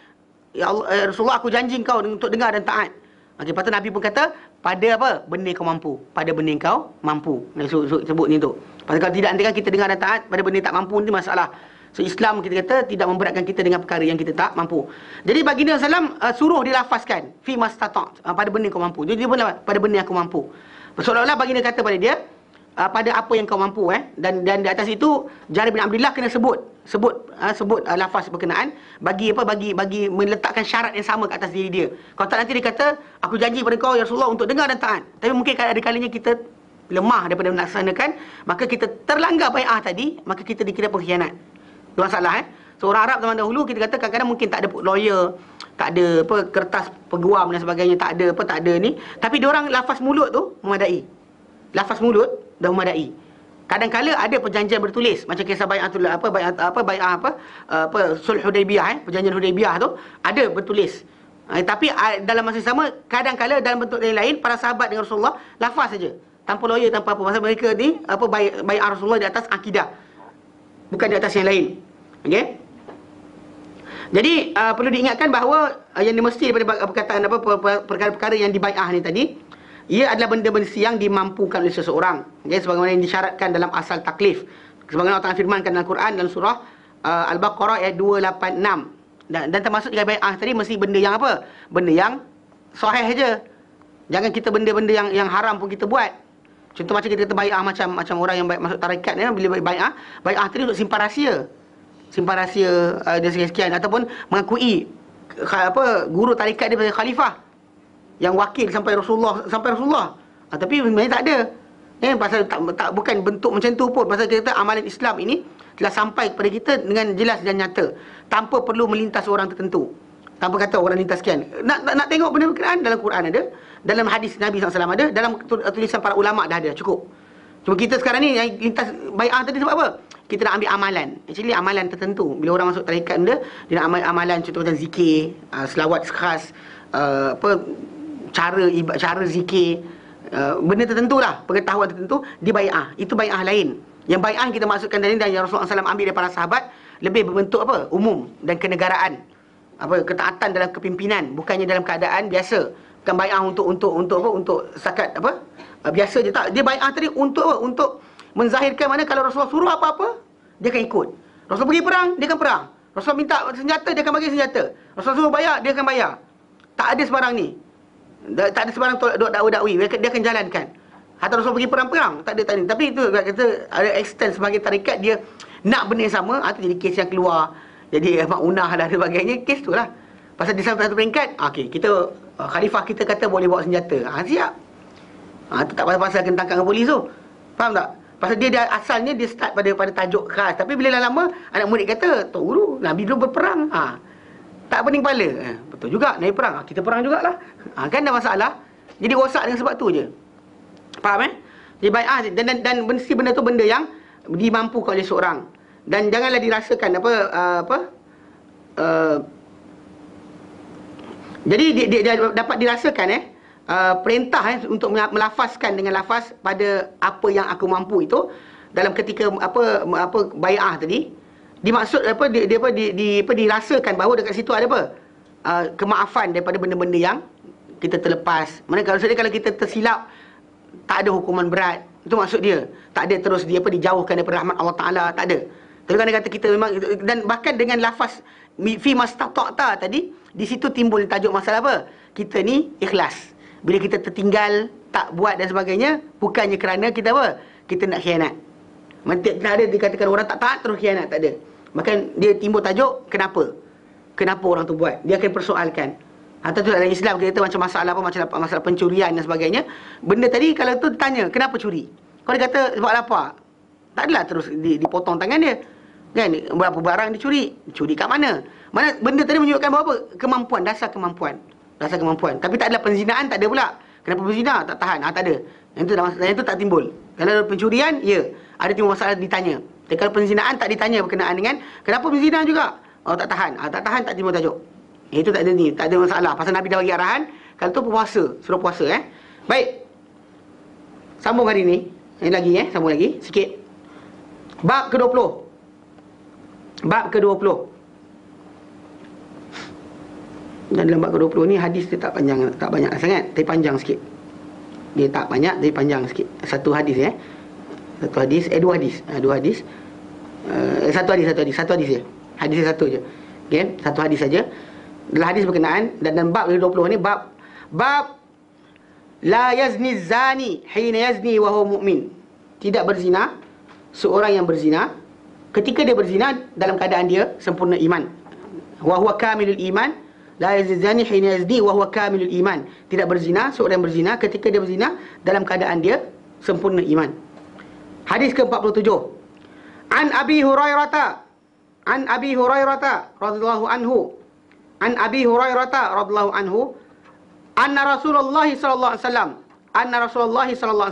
ya Allah, Rasulullah, aku janji kau untuk dengar dan taat. Okey, lepas tu Nabi pun kata, pada apa? Benda yang kau mampu. Pada benda yang kau mampu. Nabi sebut ni tu. Pasal kalau tidak, nanti kan kita dengar dan taat pada benda yang tak mampu, ni masalah. So Islam kita kata tidak memberatkan kita dengan perkara yang kita tak mampu. Jadi baginda SAW suruh dilafazkan fi mastata', pada benda yang kau mampu. Jadi dia pun pada benda yang aku mampu. Seolah-olah baginda kata pada dia, pada apa yang kau mampu, dan di atas itu Jarir bin Abdullah kena sebut lafaz berkenaan bagi meletakkan syarat yang sama ke atas diri dia. Kalau tak, nanti dia kata, aku janji pada kau ya Rasulullah untuk dengar dan taat. Tapi mungkin ada kalinya kita lemah daripada melaksanakan, maka kita terlanggar bai'ah tadi, maka kita dikira pengkhianat. Itu masalah. So orang Arab zaman dahulu, kita kata kadang-kadang mungkin tak ada lawyer, tak ada kertas peguam dan sebagainya, tak ada ni, tapi dia orang lafaz mulut tu memadai. Lafaz mulut dah memadai. Kadang-kala ada perjanjian bertulis, macam kisah sulh Hudaibiyah, perjanjian Hudaibiyah tu ada bertulis. Tapi dalam masa sama, kadang-kala dalam bentuk lain, para sahabat dengan Rasulullah lafaz saja, tanpa lawyer, tanpa apa. Pasal mereka ni bai'ah Rasulullah di atas akidah, bukan di atas yang lain. Okey. Jadi perlu diingatkan bahawa yang dimesti daripada perkataan perkara-perkara yang dibai'ah ni tadi, ia adalah benda-benda yang dimampukan oleh seseorang. Okay, sebagaimana yang disyaratkan dalam asal taklif. Sebagaimana Allah Ta'ala firmankan dalam Quran, dalam surah Al-Baqarah ayat 286. Dan termasuk dengan bai'ah tadi mesti benda yang apa? Benda yang sahih je. Jangan kita benda-benda yang haram pun kita buat. Contoh macam kita kata bai'ah macam orang yang masuk tarekat ni, bila bai'ah tadi untuk simpan rahsia. Simpan rahsia dan sekian-sekian, ataupun mengakui guru tarekat dia sebagai khalifah yang wakil sampai Rasulullah. Tapi sebenarnya tak ada. Pasal tak bukan bentuk macam tu pun. Pasal kita kata amalan Islam ini telah sampai kepada kita dengan jelas dan nyata, tanpa perlu melintas orang tertentu. Tanpa kata orang lintas sekian. Nak tengok benda berkenaan, dalam Quran ada, dalam hadis Nabi SAW ada, dalam tulisan para ulama dah ada, cukup. Cuma kita sekarang ni yang lintas bai'ah tadi sebab apa? Kita nak ambil amalan. Actually amalan tertentu. Bila orang masuk tarekat dia nak ambil amalan, contoh macam zikir, selawat khas, cara zikir, benda tertentu lah, pengetahuan tertentu di bai'ah. Itu bai'ah lain. Yang bai'ah kita maksudkan tadi, dan yang Rasulullah SAW ambil daripada para sahabat, lebih berbentuk umum dan kenegaraan. Ketaatan dalam kepimpinan, bukannya dalam keadaan biasa. Bukan bai'ah untuk sakat biasa je, tak. Dia bai'ah tadi untuk menzahirkan mana kalau Rasulullah suruh apa-apa, dia akan ikut. Rasulullah pergi perang, dia akan perang. Rasulullah minta senjata, dia akan bagi senjata. Rasulullah suruh bayar, dia akan bayar. Tak ada sebarang ni. Tak ada sebarang dakwa-dakwi, dia akan jalankan. Hatta Rasulullah pergi perang-perang, tak ada tadi. Tapi itu kita ada extend sebagai tarikat, dia nak benda yang sama, itu jadi kes yang keluar. Jadi maunah dan sebagainya, kes tu lah. Pasal di satu peringkat, okey, kita khalifah kita kata boleh bawa senjata. Siap. Itu tak pasal kena tangkap dengan polis tu. Faham tak? Pasal dia asalnya dia start pada tajuk khas. Tapi bila lama anak murid kata, Tok Guru, Nabi dulu berperang. Tak pening kepala. Betul juga, Nabi perang. Kita perang jugalah. Kan dah masalah. Jadi rosak dengan sebab tu je. Faham Jadi bai'ah dan mesti benda tu benda yang dimampukan oleh seorang. Dan janganlah dirasakan jadi dia dapat dirasakan perintah untuk melafazkan dengan lafaz pada apa yang aku mampu itu dalam ketika bai'ah tadi, dimaksud dirasakan bahawa dekat situ ada kemaafan daripada benda-benda yang kita terlepas. Mana kalau kita tersilap, tak ada hukuman berat. Itu maksud dia. Tak ada terus dijauhkan daripada rahmat Allah Ta'ala, tak ada. Tapi kan dia kata kita memang, dan bahkan dengan lafaz fi mastata'ta tadi, di situ timbul tajuk masalah apa? Kita ni ikhlas. Bila kita tertinggal, tak buat dan sebagainya, bukannya kerana kita kita nak khianat. Tak ada dikatakan orang tak taat terus khianat, tak ada. Maka dia timbul tajuk kenapa orang tu buat. Dia akan persoalkan. Atau tu dalam Islam kita kata macam masalah pencurian dan sebagainya. Benda tadi kalau tu tanya kenapa curi, kalau dia kata sebab lapar, tak adalah terus dipotong tangan dia. Kan, berapa barang dicuri kat mana benda tadi menunjukkan bahawa kemampuan, dasar kemampuan. Tapi tak adalah penzinaan, tak ada pula. Kenapa berzina? Tak tahan. Tak ada. Yang itu tak timbul. Kalau pencurian, ya, ada timbul masalah ditanya. Tapi kalau penzinaan tak ditanya berkenaan dengan kenapa berzina juga. Tak tahan. Tak tahan, tak timbul tajuk. Itu tak ada ni, tak ada masalah. Pasal Nabi dah bagi arahan, kalau tu puasa, suruh puasa Baik. Sambung hari ni. Ini lagi sambung lagi sikit. Bab ke-20. Bab ke-20. Dan dalam bab ke-20 ni hadis dia tak panjang, tak banyak sangat, tapi panjang sikit. Dia tak banyak tapi panjang sikit. Satu hadis Satu hadis, dua hadis. Dua hadis. Satu hadis je. Hadis dia satu je. Okey, satu hadis saja. Dalam hadis berkenaan dan bab ke-20 ni bab la yazni zani hina yazni wa huwa mu'min. Tidak berzina seorang yang berzina ketika dia berzina dalam keadaan dia sempurna iman. Wa huwa kamilul iman. La yazni zani hina yazni wa huwa kamilul iman. Tidak berzina seorang yang berzina ketika dia berzina dalam keadaan dia sempurna iman. Hadis ke-47. An Abi Hurairah radhiyallahu anhu. An Abi Hurairah radhiyallahu anhu anna Rasulullah sallallahu alaihi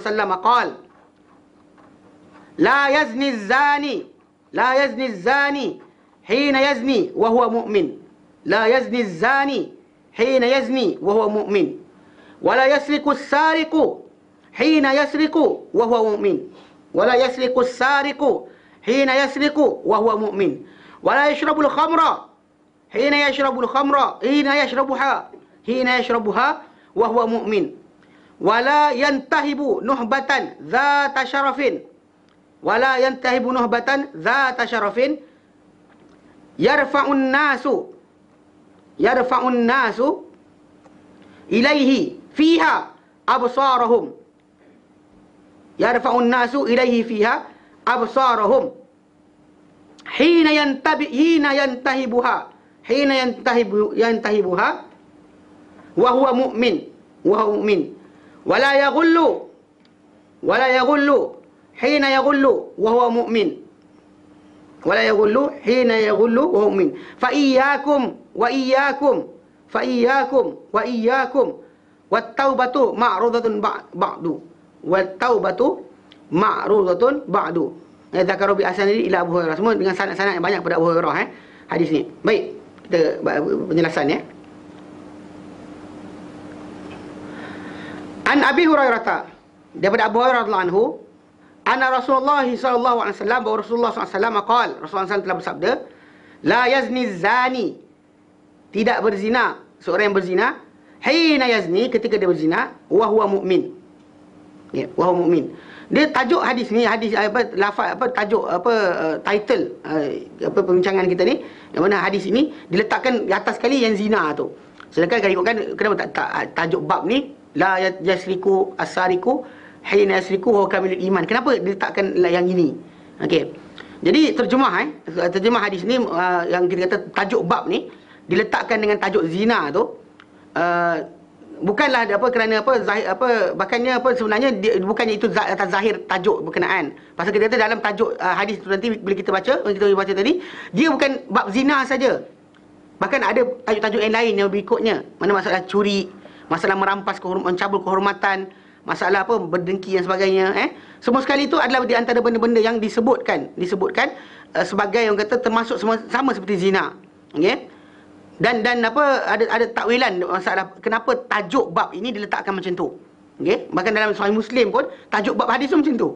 wasallam qala la yazni az-zani hina yazni wa huwa mu'min. La yazni az-zani hina yazni wa huwa mu'min. Wa la yasriqu as-sariqu hina yasriqu wa huwa mu'min. Wa la yasriqu as-sariqu hina yasriqu wa huwa mu'min. Wa la yashrabu al-khamra hina yashrabuha wa huwa mu'min. Wa la yantahibu nuhbatan dhata sharafin. Wa la yantahibu nuhbatan dhata sharafin yarfa'un nasu ilaihi fiha absarahum. Yarfa'un nasu ilaihi fiha absarahum hina yantahibuha wa huwa mu'min. Wa la yaghullu hina yaghullu wa huwa mu'min. Wa la yaghullu hina yaghullu wa huwa mu'min. Fa iyyakum wat-taubatu ma'rudatun ba'du. Zakaru bi asnadi ila Abu Hurairah. Semua dengan sanad-sanad yang banyak pada Abu Hurairah hadis ni. Baik, kita penjelasan An Abi Hurairah, daripada Abu Hurairah radhiyallahu anhu, anna Rasulullah sallallahu alaihi wasallam, bahawa Rasulullah sallallahu alaihi wasallam qala, Rasulullah SAW telah bersabda, la yazni zani, tidak berzina seorang yang berzina, hina yazni, ketika dia berzina, wa huwa mu'min. Wa huwa mu'min. Dia tajuk hadis ni, title perbincangan kita ni, yang mana hadis ini diletakkan di atas sekali yang zina tu. Sedangkan kalau ikutkan, kenapa tak tajuk bab ni la yasriku as-sariku hina yasriku wa kamilul iman. Kenapa diletakkan yang ini? Okey. Jadi terjemah hadis ni, yang kita kata tajuk bab ni diletakkan dengan tajuk zina tu, bukanlah kerana bahkannya sebenarnya bukannya itu atas zahir tajuk berkenaan. Pasal kita kata dalam tajuk hadis tu nanti bila kita baca tadi, dia bukan bab zina saja. Bahkan ada tajuk-tajuk yang lain yang berikutnya. Mana masalah curi, masalah merampas mencabul kehormatan, masalah berdengki dan sebagainya. Semua sekali itu adalah di antara benda-benda yang disebutkan sebagai yang kata termasuk sama seperti zina. Okey. Dan ada takwilan masalah kenapa tajuk bab ini diletakkan macam tu. Okey, bahkan dalam Sahih Muslim pun tajuk bab hadis tu macam tu.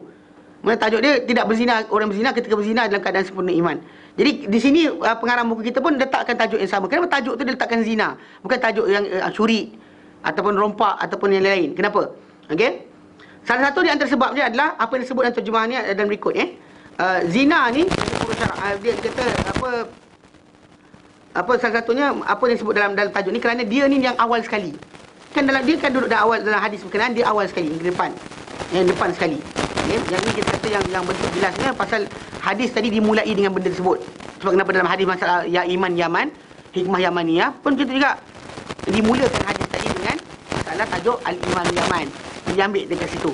Mana tajuk dia tidak berzina, orang berzina ketika berzina dalam keadaan sempurna iman. Jadi di sini pengarang buku kita pun letakkan tajuk yang sama. Kenapa tajuk tu diletakkan zina, bukan tajuk yang curi ataupun rompak ataupun yang lain? Kenapa? Okey. Salah satu di antara sebabnya adalah apa yang disebut dalam terjemahan ni dan berikut zina ni dia kata salah satunya apa yang disebut dalam tajuk ni kerana dia ni yang awal sekali. Kan dia kan duduk dalam hadis berkenaan, dia awal sekali, yang depan sekali. Yang ni kita kata yang bentuk jelasnya pasal hadis tadi dimulai dengan benda tersebut. Sebab kenapa dalam hadis masalah ya iman Yaman, hikmah Yamaniyah pun kita juga dimulakan hadis tadi dengan masalah tajuk al-iman Yaman. Dia ambil dekat situ.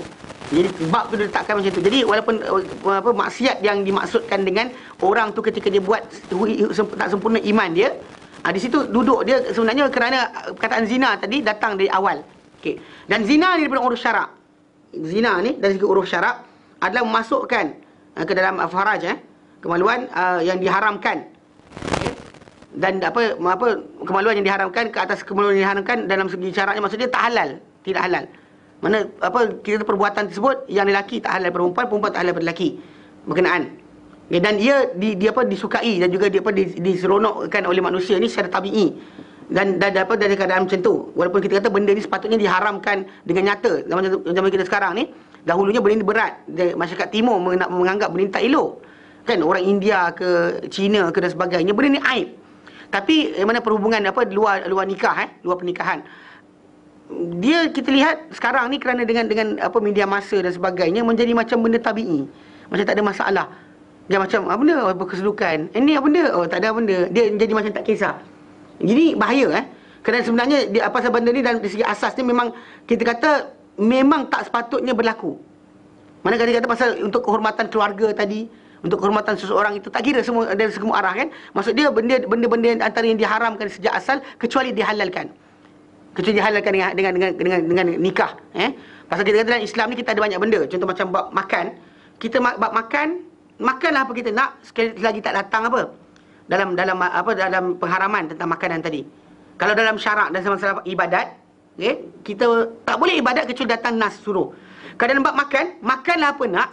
Jadi bab tu diletakkan macam tu. Jadi walaupun maksiat yang dimaksudkan dengan orang tu ketika dia buat tak sempurna iman dia, di situ duduk dia sebenarnya kerana perkataan zina tadi datang dari awal. Okey. Dan zina ni daripada urus syarak. Zina ni dari segi urus syarak adalah memasukkan ke dalam faraj kemaluan yang diharamkan. Okay. dan apa kemaluan yang diharamkan ke atas kemaluan yang diharamkan dalam segi syaratnya, maksudnya tak halal, tidak halal. Mana kita perbuatan tersebut yang lelaki tak halal perempuan, perempuan tak halal pada lelaki berkenaan. Okay, dan dia disukai dan juga diseronokkan oleh manusia ni secara tabi'i. Dan dari keadaan macam tu, walaupun kita kata benda ni sepatutnya diharamkan dengan nyata zaman kita sekarang ni, dahulunya benda ni berat. Masyarakat timur menganggap benda ni tak elok, kan, orang India ke Cina ke dan sebagainya, benda ni aib. Tapi mana perhubungan luar nikah, luar pernikahan, kita lihat sekarang ni kerana dengan media massa dan sebagainya menjadi macam benda tabi'i, macam tak ada masalah. Dia macam apa benda, kesedukan, ini apa benda, tak ada benda, dia jadi macam tak kisah. Jadi bahaya kerana sebenarnya pasal benda ni dalam segi asas ni memang kita kata memang tak sepatutnya berlaku. Mana kata pasal untuk kehormatan keluarga tadi, untuk kehormatan seseorang itu, tak kira semua dari semua arah, kan. Maksud dia benda-benda antara yang diharamkan sejak asal kecuali dihalalkan. Kecuali dihalalkan dengan nikah, Pasal kita kata dalam Islam ni kita ada banyak benda. Contoh macam bab makan. Kita bab makanlah apa kita nak, sekali lagi tak datang dalam pengharaman tentang makanan tadi. Kalau dalam syarak dan masalah ibadat, kita tak boleh ibadat kecuali datang nas suruh. Kalau dalam bab makanlah apa nak,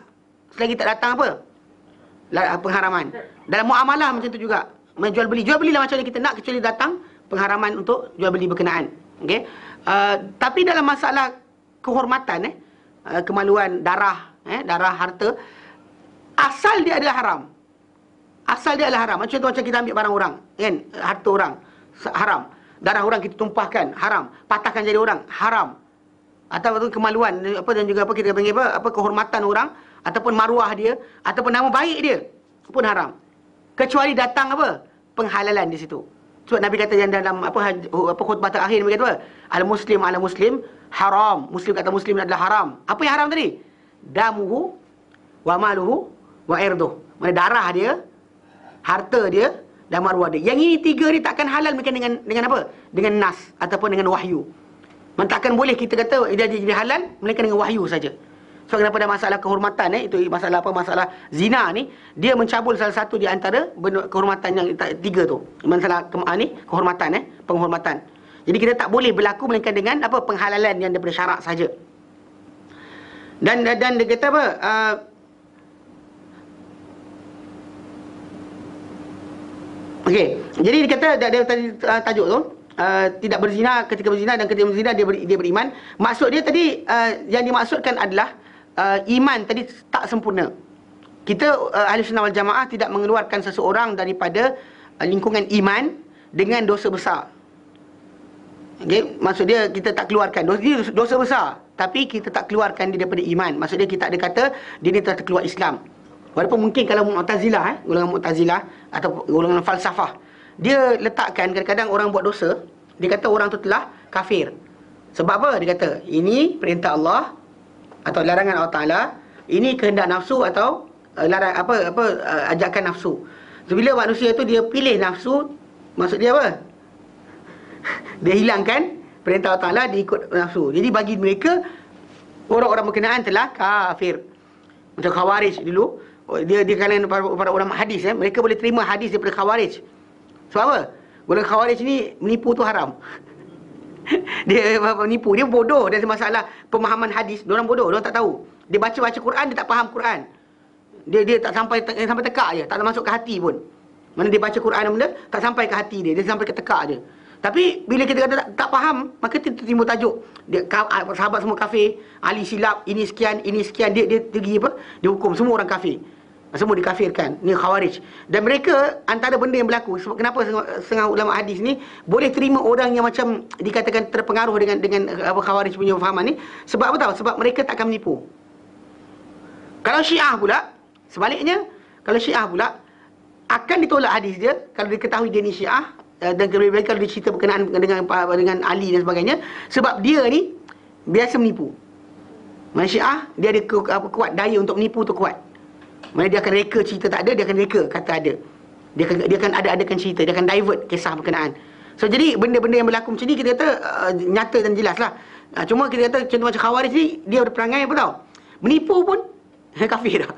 selagi tak datang pengharaman. Dalam muamalah macam tu juga, jual belilah macam mana kita nak, kecuali datang pengharaman untuk jual beli berkenaan. Tapi dalam masalah kehormatan, kemaluan, darah, harta, asal dia adalah haram. Asal dia adalah haram. Contoh macam kita ambil barang orang, kan, harta orang haram, darah orang kita tumpahkan, haram, patahkan jadi orang, haram. Atau kemaluan dan juga kita panggil kehormatan orang ataupun maruah dia ataupun nama baik dia pun haram. Kecuali datang penghalalan di situ. Sebab Nabi kata yang dalam khutbah terakhir, Nabi kata al-muslim ala muslim haram. Muslim kata muslim adalah haram. Apa yang haram tadi? Damuhu wa maluhu wa irduh. Mana darah dia, harta dia dan maruah dia. Yang ini tiga ni takkan halal mungkin dengan apa? Dengan nas ataupun dengan wahyu. Takkan boleh kita kata dia jadi halal melainkan dengan wahyu saja. So kenapa ada masalah kehormatan, itu masalah masalah zina ni, dia mencabul salah satu di antara kehormatan yang tiga tu. Masalah kehormatan, penghormatan. Jadi kita tak boleh berlaku melainkan dengan penghalalan yang daripada syarak saja. Dan dia kata okey, jadi dia kata dia tadi tajuk tu, tidak berzina, ketika berzina dan ketika berzina dia beriman. Maksud dia tadi yang dimaksudkan adalah iman tadi tak sempurna. Kita ahli sunnah wal jamaah tidak mengeluarkan seseorang daripada lingkungan iman dengan dosa besar. Okey, maksud dia kita tak keluarkan dosa besar, tapi kita tak keluarkan dia daripada iman. Maksud dia kita ada kata dia ni telah terkeluar Islam. Walaupun mungkin kalau Mu'tazilah, golongan Mu'tazilah atau golongan falsafah, dia letakkan kadang-kadang orang buat dosa, dia kata orang tu telah kafir. Sebab apa? Dia kata ini perintah Allah atau larangan Allah Taala, ini kehendak nafsu atau ajakan nafsu. So, bila manusia tu dia pilih nafsu, maksud dia apa? Dia hilangkan perintah Allah Taala, dia ikut nafsu. Jadi bagi mereka orang-orang berkenaan telah kafir. Macam Khawarij dulu, dia kalangan para ulama hadis, mereka boleh terima hadis daripada Khawarij. Sebab apa? Golongan Khawarij ni menipu tu haram. Dia menipu, dia bodoh dari masalah pemahaman hadis. Diorang bodoh, diorang tak tahu. Dia baca Quran, dia tak faham Quran. Dia tak sampai tekak je, tak masuk ke hati pun. Mana dia baca Quran benda tak sampai ke hati dia sampai ke tekak je. Tapi bila kita kata tak faham, maka kita timbul tajuk. Dia sahabat semua kafir, Ali silap, ini sekian, dia pergi dia hukum semua orang kafir. Semua dikafirkan. Ni Khawarij. Dan mereka antara benda yang berlaku, sebab kenapa setengah ulama hadis ni boleh terima orang yang macam dikatakan terpengaruh dengan Khawarij punya fahaman ni, sebab apa tahu? Sebab mereka tak akan menipu. Kalau Syiah pula, sebaliknya, kalau Syiah pula akan ditolak hadis dia kalau diketahui dia ni Syiah, dan lebih-lebih kalau dia cerita berkenaan dengan Ali dan sebagainya, sebab dia ni biasa menipu. Manusia Syiah dia ada kuat daya untuk menipu tu kuat. Mana dia akan reka cerita tak ada, dia akan reka kata ada. Dia akan ada-adakan cerita, dia akan divert kisah berkenaan. So jadi benda-benda yang berlaku macam ni kita kata nyata dan jelas lah. Cuma kita kata contoh macam Khawarij ni, dia berperangai apa tau, menipu pun kafir dah.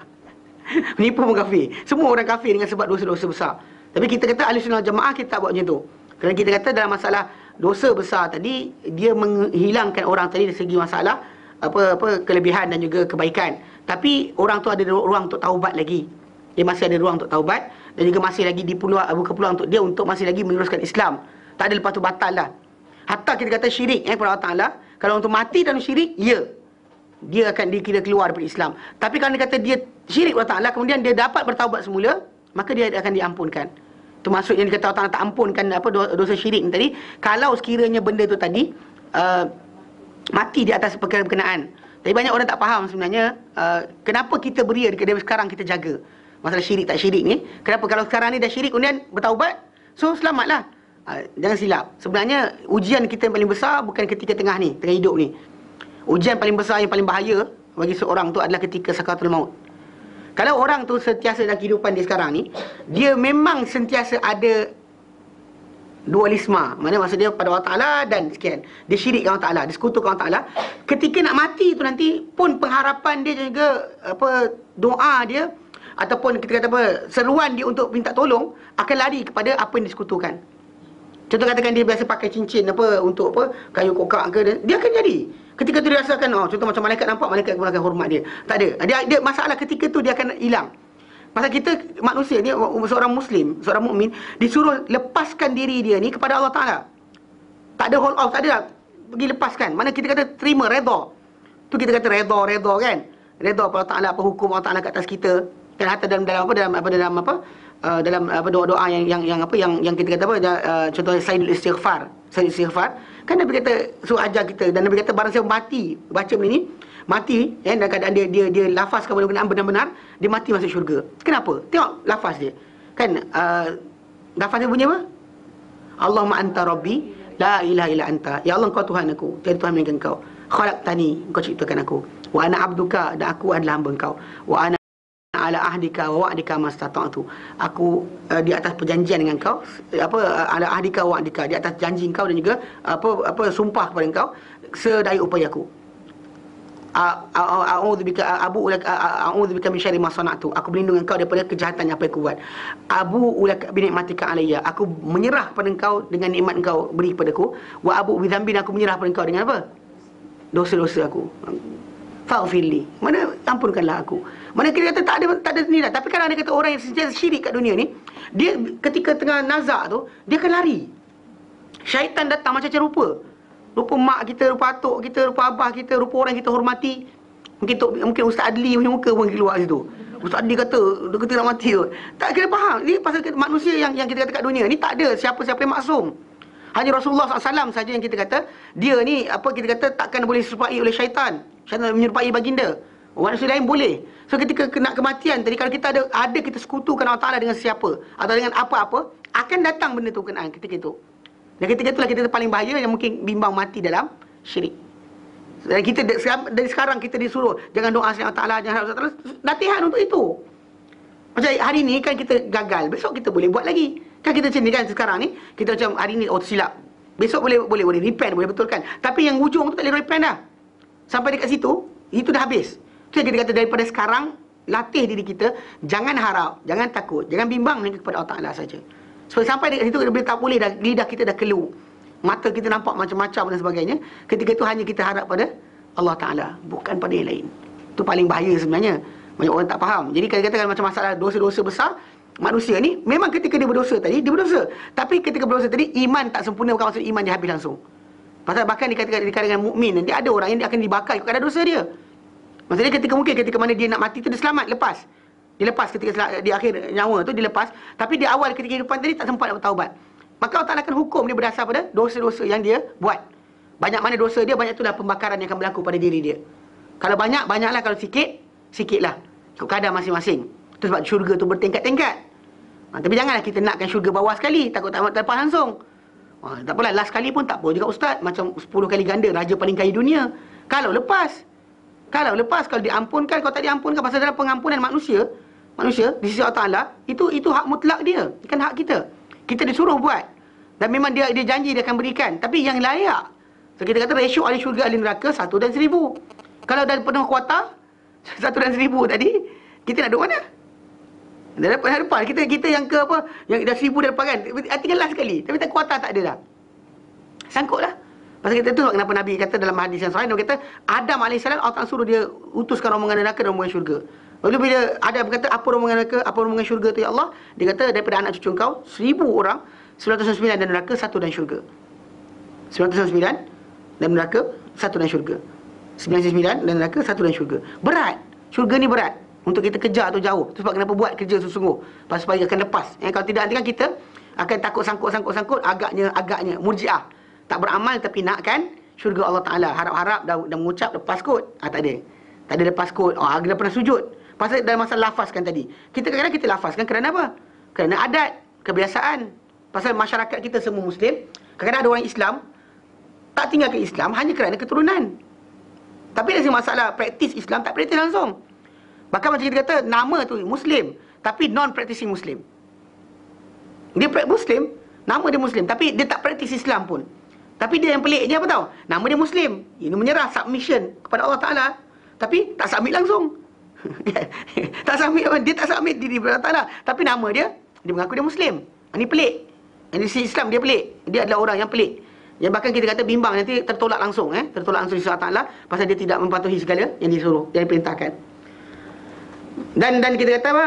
Menipu pun kafir. Semua orang kafir dengan sebab dosa-dosa besar. Tapi kita kata ahli sunnah jamaah kita tak buat macam tu. Kerana kita kata dalam masalah dosa besar tadi, dia menghilangkan orang tadi dari segi masalah kelebihan dan juga kebaikan. Tapi orang tu ada ruang untuk taubat lagi. Dia masih ada ruang untuk taubat, dan juga masih lagi buka peluang untuk dia untuk masih lagi meneruskan Islam. Tak ada lepas tu batal lah. Hatta kita kata syirik kepada Allah Ta'ala, kalau untuk mati dalam syirik, ya, dia akan dikira keluar daripada Islam. Tapi kalau dia kata dia syirik kepada Allah Ta'ala, kemudian dia dapat bertaubat semula, maka dia akan diampunkan. Itu maksud yang dikata Allah Ta'ala tak ampunkan dosa syirik ni tadi, kalau sekiranya benda tu tadi mati di atas perkara berkenaan. Tapi banyak orang tak faham sebenarnya kenapa kita beria dari sekarang kita jaga masalah syirik tak syirik ni. Kenapa kalau sekarang ni dah syirik kemudian bertaubat, so selamatlah. Jangan silap. Sebenarnya ujian kita yang paling besar bukan ketika tengah hidup ni. Ujian paling besar yang paling bahaya bagi seorang tu adalah ketika sakaratul maut. Kalau orang tu sentiasa dalam kehidupan dia sekarang ni, dia memang sentiasa ada dualisme. Mana maksud dia pada Allah Ta'ala dan sekian. Dia syirik dengan Allah Ta'ala, dia sekutukan Allah Ta'ala. Ketika nak mati tu nanti pun pengharapan dia juga doa dia ataupun kita kata seruan dia untuk minta tolong akan lari kepada apa yang disekutukan. Contoh katakan dia biasa pakai cincin untuk kayu kokak ke, dia akan jadi. Ketika tu dia rasakan, contoh macam malaikat nampak, malaikat pun akan hormat dia. Tak ada. Dia masalah ketika tu dia akan hilang. Pasal kita manusia ni, seorang Muslim, seorang mukmin disuruh lepaskan diri dia ni kepada Allah Ta'ala. Tak ada hold off, tak ada lah. Pergi lepaskan. Mana kita kata terima, redha. Tu kita kata redha kan. Redha pada Allah Ta'ala, apa hukum Allah Ta'ala kat atas kita. Kan hatta dalam doa-doa yang kita kata contoh Sayyidul Istighfar. Sayyidul Istighfar. Kan Nabi kata suruh ajar kita, dan Nabi kata barang siapa mati baca benda ni, mati dalam keadaan dia lafazkan benda-benda benar-benar, dia mati masuk syurga. Kenapa? Tengok lafaz dia. Kan lafaz dia bunyi apa? Allahumma anta rabbi la ilaha illa anta. Ya Allah, engkau Tuhan aku, tiada Tuhan melainkan engkau. Khalaqtani, engkau ciptakan aku. Wa ana abduka, dan aku adalah hamba engkau. Wa ana ala ahdika wa wa'dika mastata'tu. Aku di atas perjanjian dengan kau, ala ahdika wa wa'dika, di atas janji kau dan juga sumpah kepada kau sedaya upayaku. A'udzubika min syarri ma sana'tu. Aku berlindung dengan kau daripada kejahatan yang apa yang aku buat. Abu'u laka bi ni'matika alayya. Aku menyerah pada kau dengan nikmat kau beri kepadaku. Wa abu'u bi dzambi. Aku menyerah pada kau dengan apa? Dosa-dosa aku. Faghfirli. Mana ampunkanlah aku. Mana kita kata tak ada nilai. Tapi kadang ada kata orang yang sentiasa syirik kat dunia ni, dia ketika tengah nazak tu, dia akan lari. Syaitan datang macam-macam rupa. Rupa mak kita, rupa atuk kita, rupa abah kita, rupa orang kita hormati. Mungkin Ustaz Adli punya muka pun keluar situ. Ustaz Adli kata dia kata nak mati tu. Tak kena faham. Ni pasal manusia yang kita kata kat dunia ni tak ada siapa-siapa yang maksum. Hanya Rasulullah SAW saja yang kita kata dia ni kita kata takkan boleh diserupai oleh syaitan. Syaitan menyerupai baginda. Manusia lain boleh. So ketika kena kematian tadi, kalau kita ada kita sekutukan Allah Ta'ala dengan siapa atau dengan apa-apa, akan datang benda tu kenaan ketika itu. Dan ketika itulah kita paling bahaya yang mungkin bimbang mati dalam syirik. Dan kita dari sekarang kita disuruh jangan doa sama Allah Ta'ala, jangan harap Allah Ta'ala, latihan untuk itu. Macam hari ni kan kita gagal, besok kita boleh buat lagi. Kan kita macam ni kan sekarang ni, kita macam hari ni tersilap. Besok boleh repent, boleh betulkan. Tapi yang hujung tu tak boleh repent dah. Sampai dekat situ, itu dah habis. Itu yang kita kata daripada sekarang, latih diri kita, jangan harap, jangan takut, jangan bimbang hanya kepada Allah Ta'ala saja. Sebab sampai dekat situ, bila tak boleh dah, lidah kita dah keluh, mata kita nampak macam-macam dan sebagainya, ketika itu hanya kita harap pada Allah Ta'ala, bukan pada yang lain. Itu paling bahaya sebenarnya. Banyak orang tak faham. Jadi kalau katakan macam masalah dosa-dosa besar, manusia ni memang ketika dia berdosa tadi, dia berdosa. Tapi ketika berdosa tadi, iman tak sempurna, bukan maksud iman dia habis langsung. Pasal bahkan dikatakan di kalangan mukmin nanti ada orang yang dia akan dibakar kerana dosa dia. Maksudnya ketika mana dia nak mati tu dia selamat, lepas. Dia lepas ketika di akhir nyawa tu dia lepas, tapi di awal ketika kehidupan tadi tak sempat nak bertaubat. Maka Allah Ta'ala akan hukum dia berdasar pada dosa-dosa yang dia buat. Banyak mana dosa dia, banyak itulah pembakaran yang akan berlaku pada diri dia. Kalau banyak, banyaklah. Kalau sikit, sikitlah. Ikut kadar masing-masing. Itu sebab syurga tu bertingkat-tingkat. Tapi janganlah kita nakkan syurga bawah sekali, takut tak lepas langsung. Tak apalah, last kali pun tak apa juga Ustaz. Macam 10 kali ganda, raja paling kaya dunia. Kalau lepas, kalau diampunkan, kalau tak diampunkan, pasal dalam pengampunan manusia di sisi Allah Ta'ala, itu hak mutlak dia, bukan hak kita. Kita disuruh buat. Dan memang dia janji dia akan berikan. Tapi yang layak. So kita kata ratio ahli syurga ahli neraka 1 dan 1000. Kalau dah penuh kuota 1 dan 1000 tadi, kita nak duduk mana? Dah depan. Kita yang ke apa? Yang dah 1000 dah depan kan. Tinggal last sekali. Tapi tak kuatan tak ada dah. Sangkutlah. Pasal kita tu kenapa Nabi kata dalam hadis yang sahih, dia kata Adam AS Allah Ta'ala suruh dia utuskan rombongan neraka dan rombongan syurga. Lalu bila Adam berkata apa rombongan neraka, apa rombongan syurga tu ya Allah? Dia kata daripada anak cucu kau 1000 orang, 999 dan neraka, 1 dan syurga. 999 dan neraka, 1 dan syurga. 99 dan neraka, 1 dan syurga. Berat. Syurga ni berat untuk kita kejar tu jauh. Itu sebab kenapa buat kerja sungguh-sungguh supaya akan lepas. Kalau tidak nanti kan kita akan takut sangkut agaknya murjiah. Tak beramal tapi nakkan syurga Allah Ta'ala. Harap-harap dah mengucap lepas kot. Tak ada. Tak ada lepas kot. Dia pernah sujud. Pasal dalam masa lafazkan tadi. Kadang-kadang kita lafazkan kerana apa? Kerana adat, kebiasaan. Pasal masyarakat kita semua Muslim. Kadang-kadang ada orang Islam tak tinggalkan Islam hanya kerana keturunan. Tapi ada masalah praktis Islam tak praktis langsung. Bahkan macam kita kata nama tu Muslim tapi non-practicing Muslim. Dia Muslim, nama dia Muslim tapi dia tak praktis Islam pun. Tapi dia yang peliknya apa tahu? Nama dia Muslim. Ini menyerah submission kepada Allah Ta'ala tapi tak submit langsung. Tak submit, dia tak submit diri kepada Allah Ta'ala tapi nama dia mengaku dia Muslim. Ini pelik. Ini si Islam dia pelik. Dia adalah orang yang pelik. Yang bahkan kita kata bimbang nanti tertolak langsung tertolak langsung di Allah Ta'ala pasal dia tidak mematuhi segala yang disuruh, yang diperintahkan. Dan kita kata apa?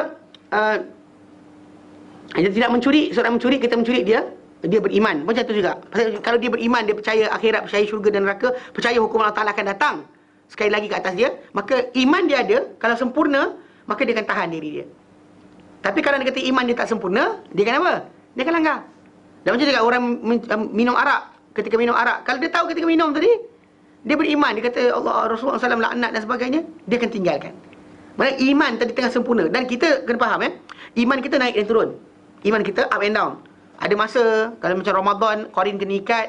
Dia tidak mencuri, seorang mencuri, kita mencuri dia beriman. Macam tu juga. Pasal kalau dia beriman, dia percaya akhirat, percaya syurga dan neraka, percaya hukum Allah Ta'ala akan datang sekali lagi ke atas dia, maka iman dia ada, kalau sempurna, maka dia akan tahan diri dia. Tapi kalau dia kata iman dia tak sempurna, dia akan apa? Dia akan langgar. Dan macam juga orang minum arak. Ketika minum arak, kalau dia tahu ketika minum tadi dia beriman, dia kata Allah Rasulullah SAW laknat dan sebagainya, dia akan tinggalkan. Maksudnya iman tadi tengah sempurna. Dan kita kena faham iman kita naik dan turun. Iman kita up and down. Ada masa kalau macam Ramadan, Qarin kena ikat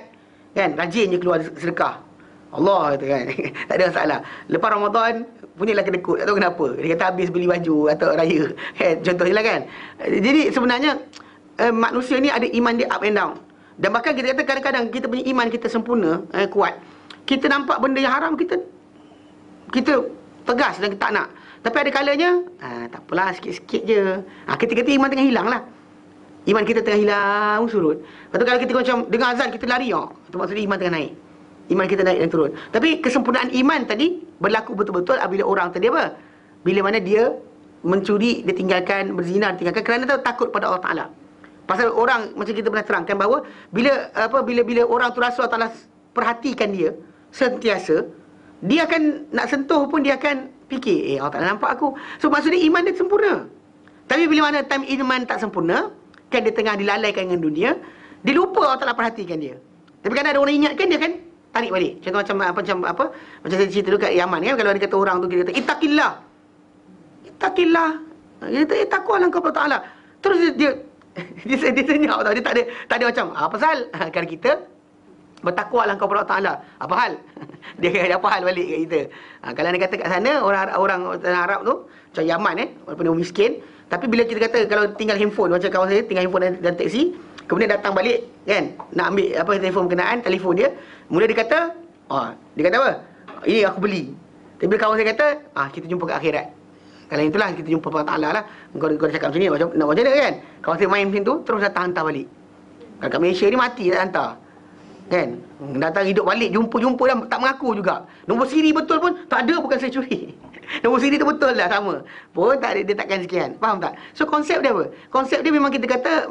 kan, rajin je keluar sedekah. Allah kata kan. Tak ada masalah. Lepas Ramadan punyalah kedekut, tak tahu kenapa. Dia kata habis beli baju atau raya kan, contohnya lah kan. Jadi sebenarnya manusia ni ada iman dia up and down. Dan bahkan kita kata kadang-kadang kita punya iman kita sempurna, kuat. Kita nampak benda yang haram, kita tegas dan kita tak nak. Tapi ada kalanya, tak apalah, sikit-sikit je. Ketika-ketika iman tengah hilang lah. Iman kita tengah hilang, surut. Lepas tu kalau kita macam dengar azan, kita lari. Itu maksudnya iman tengah naik. Iman kita naik dan turun. Tapi kesempurnaan iman tadi berlaku betul-betul apabila orang tadi apa? Bila mana dia mencuri, dia tinggalkan, berzina, dia tinggalkan kerana takut pada Allah Ta'ala. Pasal orang macam kita pernah terangkan bahawa bila orang tu rasa Allah Ta'ala perhatikan dia sentiasa, dia akan nak sentuh pun dia akan fikir, Allah Ta'ala nampak aku. So maksudnya iman dia sempurna. Tapi bila mana time iman tak sempurna, kan dia tengah dilalaikan dengan dunia, dia lupa Allah Ta'ala perhatikan dia. Tapi kan ada orang ingatkan, dia kan tarik balik. Contoh macam saya cerita dulu kat Yaman kan, kalau dia kata orang tu, dia kata ittaqillah. Dia kata takwalah kau kepada Allah. Terus dia senyap tau. Dia tak ada macam apa pasal kalau kita bertakwalah kau kepada Allah Ta'ala. Apa hal? Dia kata apa hal balik kat kita. Kalau dia kata kat sana orang tanah Arab tu macam Yaman walaupun dia miskin, tapi bila kita kata kalau tinggal handphone macam kawan saya tinggal handphone dan teksi, kemudian datang balik kan nak ambil telefon berkenaan, telefon dia, mula dia kata apa? Ini aku beli. Tapi bila kawan saya kata kita jumpa kat akhirat. Kalau itulah kita jumpa Allah Ta'ala lah. Kau dah cakap macam ni, macam mana kan? Kalau saya main macam tu, terus datang hantar balik. Kalau kat Malaysia ni mati tak hantar. Kan? Datang hidup balik, jumpa dah tak mengaku juga. Nombor siri betul pun, tak ada, bukan saya curi. Nombor siri tu betul lah, sama. Pun tak ada, dia takkan sekian. Faham tak? So konsep dia apa? Konsep dia memang kita kata,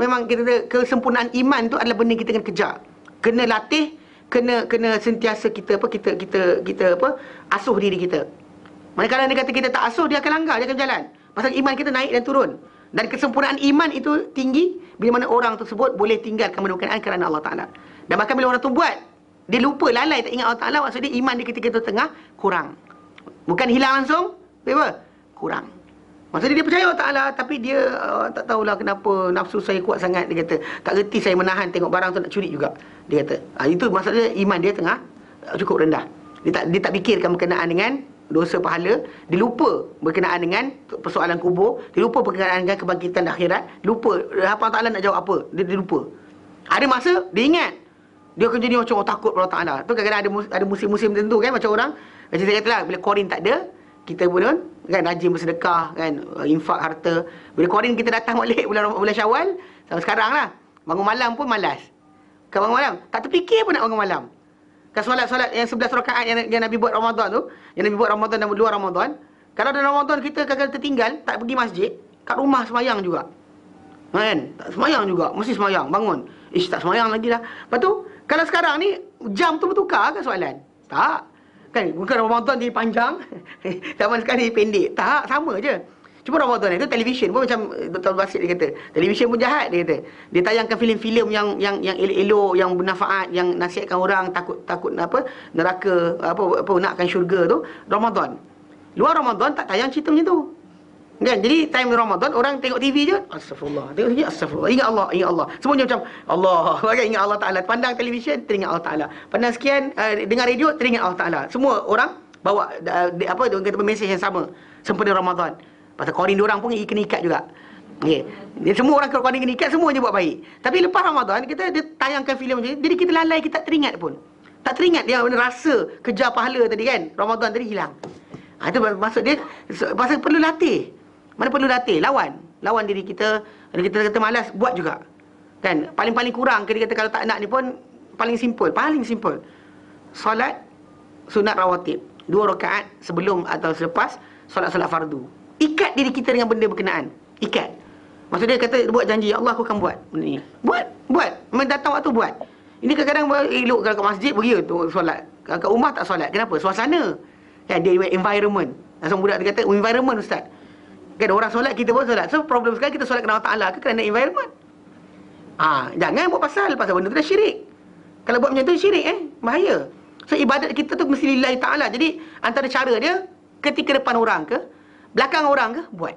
kesempurnaan iman tu adalah benda kita kena kejar. Kena latih, kena sentiasa kita asuh diri kita. Manakala dia kata kita tak asuh, dia akan langgar, dia akan berjalan. Pasal iman kita naik dan turun. Dan kesempurnaan iman itu tinggi bila mana orang tersebut boleh tinggalkan benda berkenaan kerana Allah Ta'ala. Dan bahkan bila orang tu buat, dia lupa, lalai, tak ingat Allah Ta'ala, maksudnya iman dia ketika itu tengah kurang. Bukan hilang langsung, tapi apa? Kurang. Maksudnya dia percaya Allah Ta'ala, tapi dia tak tahulah kenapa nafsu saya kuat sangat, dia kata. Tak reti saya menahan tengok barang tu nak curi juga, dia kata. Itu maksudnya iman dia tengah cukup rendah. Dia tak fikirkan berkenaan dengan dosa pahala, dia lupa berkenaan dengan persoalan kubur, dia lupa berkenaan dengan kebangkitan di akhirat, lupa Allah Ta'ala nak jawab apa, dia lupa. Ada masa dia ingat, dia akan jadi macam takut pada Allah Ta'ala. Tu kadang-kadang ada musim-musim tertentu kan, macam orang macam saya kata lah, bila Qarin tak ada, kita pun kan rajin bersedekah kan, infak harta. Bila Qarin kita datang balik bulan Syawal sampai sekarang lah, bangun malam pun malas. Kan bangun malam tak terfikir pun nak bangun malam. Kan solat yang 11 rakaat yang Nabi buat Ramadan tu, yang Nabi buat Ramadan dan luar Ramadan, kalau dalam Ramadan kita kadang tertinggal tak pergi masjid, kat rumah semayang juga. Kan? Tak semayang juga, mesti semayang, bangun. Tak semayang lagi dah. Lepas tu, kalau sekarang ni jam tu bertukar ke soalan? Tak. Kan bukan Ramadan jadi panjang, zaman sekarang jadi pendek. Tak, sama je. Cuma Ramadan itu televisyen pun macam Dr. Basit dia kata, televisyen pun jahat dia kata. Dia tayangkan filem-filem yang elok-elok, yang bermanfaat, yang nasihatkan orang takut neraka, nakkan syurga tu Ramadan. Luar Ramadan tak tayang cerita macam tu. Kan? Jadi time Ramadan orang tengok TV je, astagfirullah. Tengok TV, astagfirullah. Ingat Allah. Semuanya macam Allah. Kan ingat Allah Taala. Pandang televisyen teringat Allah Taala. Pandang sekian dengar radio teringat Allah Taala. Semua orang bawa dia kata mesej yang sama sempena Ramadan. Pasal Qarin diorang pun kena ikat juga. Okey. Dia semua orang kalau Qarin kena ikat semuanya buat baik. Tapi lepas Ramadan dia tayangkan filem macam ni, jadi kita lalai, kita tak teringat pun. Tak teringat dia rasa kejar pahala tadi kan. Ramadan tadi hilang. Itu maksud dia pasal perlu latih. Mana perlu latih? Lawan diri kita. Kalau kita kata malas, buat juga. Kan? Paling-paling kurang dia kata kalau tak nak ni pun paling simple. Solat sunat rawatib 2 rakaat sebelum atau selepas solat-solat fardu. Ikat diri kita dengan benda berkenaan. Ikat. Maksud dia kata buat janji, Allah aku akan buat benda ni. Buat. Memang datang waktu buat. Ini kadang-kadang elok kalau kat masjid pergi tu solat. Kat rumah tak solat. Kenapa? Suasana. Kan dia environment. Asal budak dia kata environment ustaz. Kan orang solat, kita pun solat. So problem sekarang kita solat kerana Allah Ta'ala ke kerana environment? Jangan buat pasal benda tu dah syirik. Kalau buat macam tu syirik bahaya. So ibadat kita tu mesti lillahi ta'ala. Jadi antara cara dia, ketika depan orang ke belakang orang ke, buat.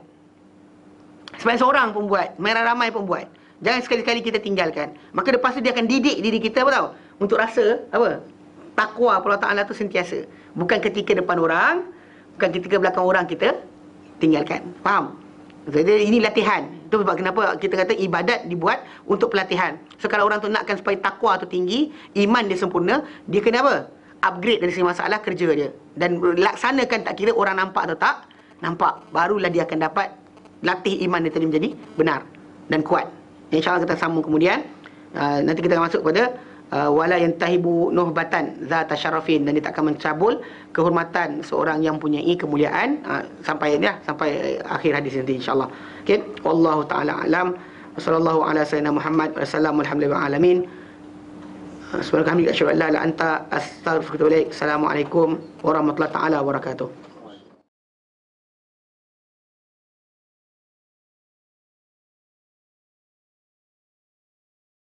Sebab seorang pun buat, ramai pun buat. Jangan sekali-kali kita tinggalkan. Maka lepas tu dia akan didik diri kita untuk rasa takwa kepada Allah Ta'ala tu sentiasa. Bukan ketika depan orang, bukan ketika belakang orang kita tinggalkan. Faham? Jadi ini latihan. Itu sebab kenapa kita kata ibadat dibuat untuk pelatihan. So kalau orang tu nakkan supaya takwa tu tinggi, iman dia sempurna, dia kena upgrade dari segi masalah kerja dia. Dan laksanakan, tak kira orang nampak atau tak nampak. Barulah dia akan dapat latih iman dia tadi menjadi benar dan kuat. InsyaAllah kita sambung kemudian. Nanti kita akan masuk pada wala yantahibu nuhbatan zata syarafin, dan dia tak akan mencabul kehormatan seorang yang mempunyai kemuliaan sampai akhir hadis nanti insyaallah. Okey, wallahu taala alam. Wassallallahu ala sayyidina Muhammad wa sallam alhamdulillahi alamin. Subhanaka hamdika asyhadu an la ilaha illa anta astaghfiruka wa atubu ilaik. Assalamualaikum warahmatullahi taala wabarakatuh.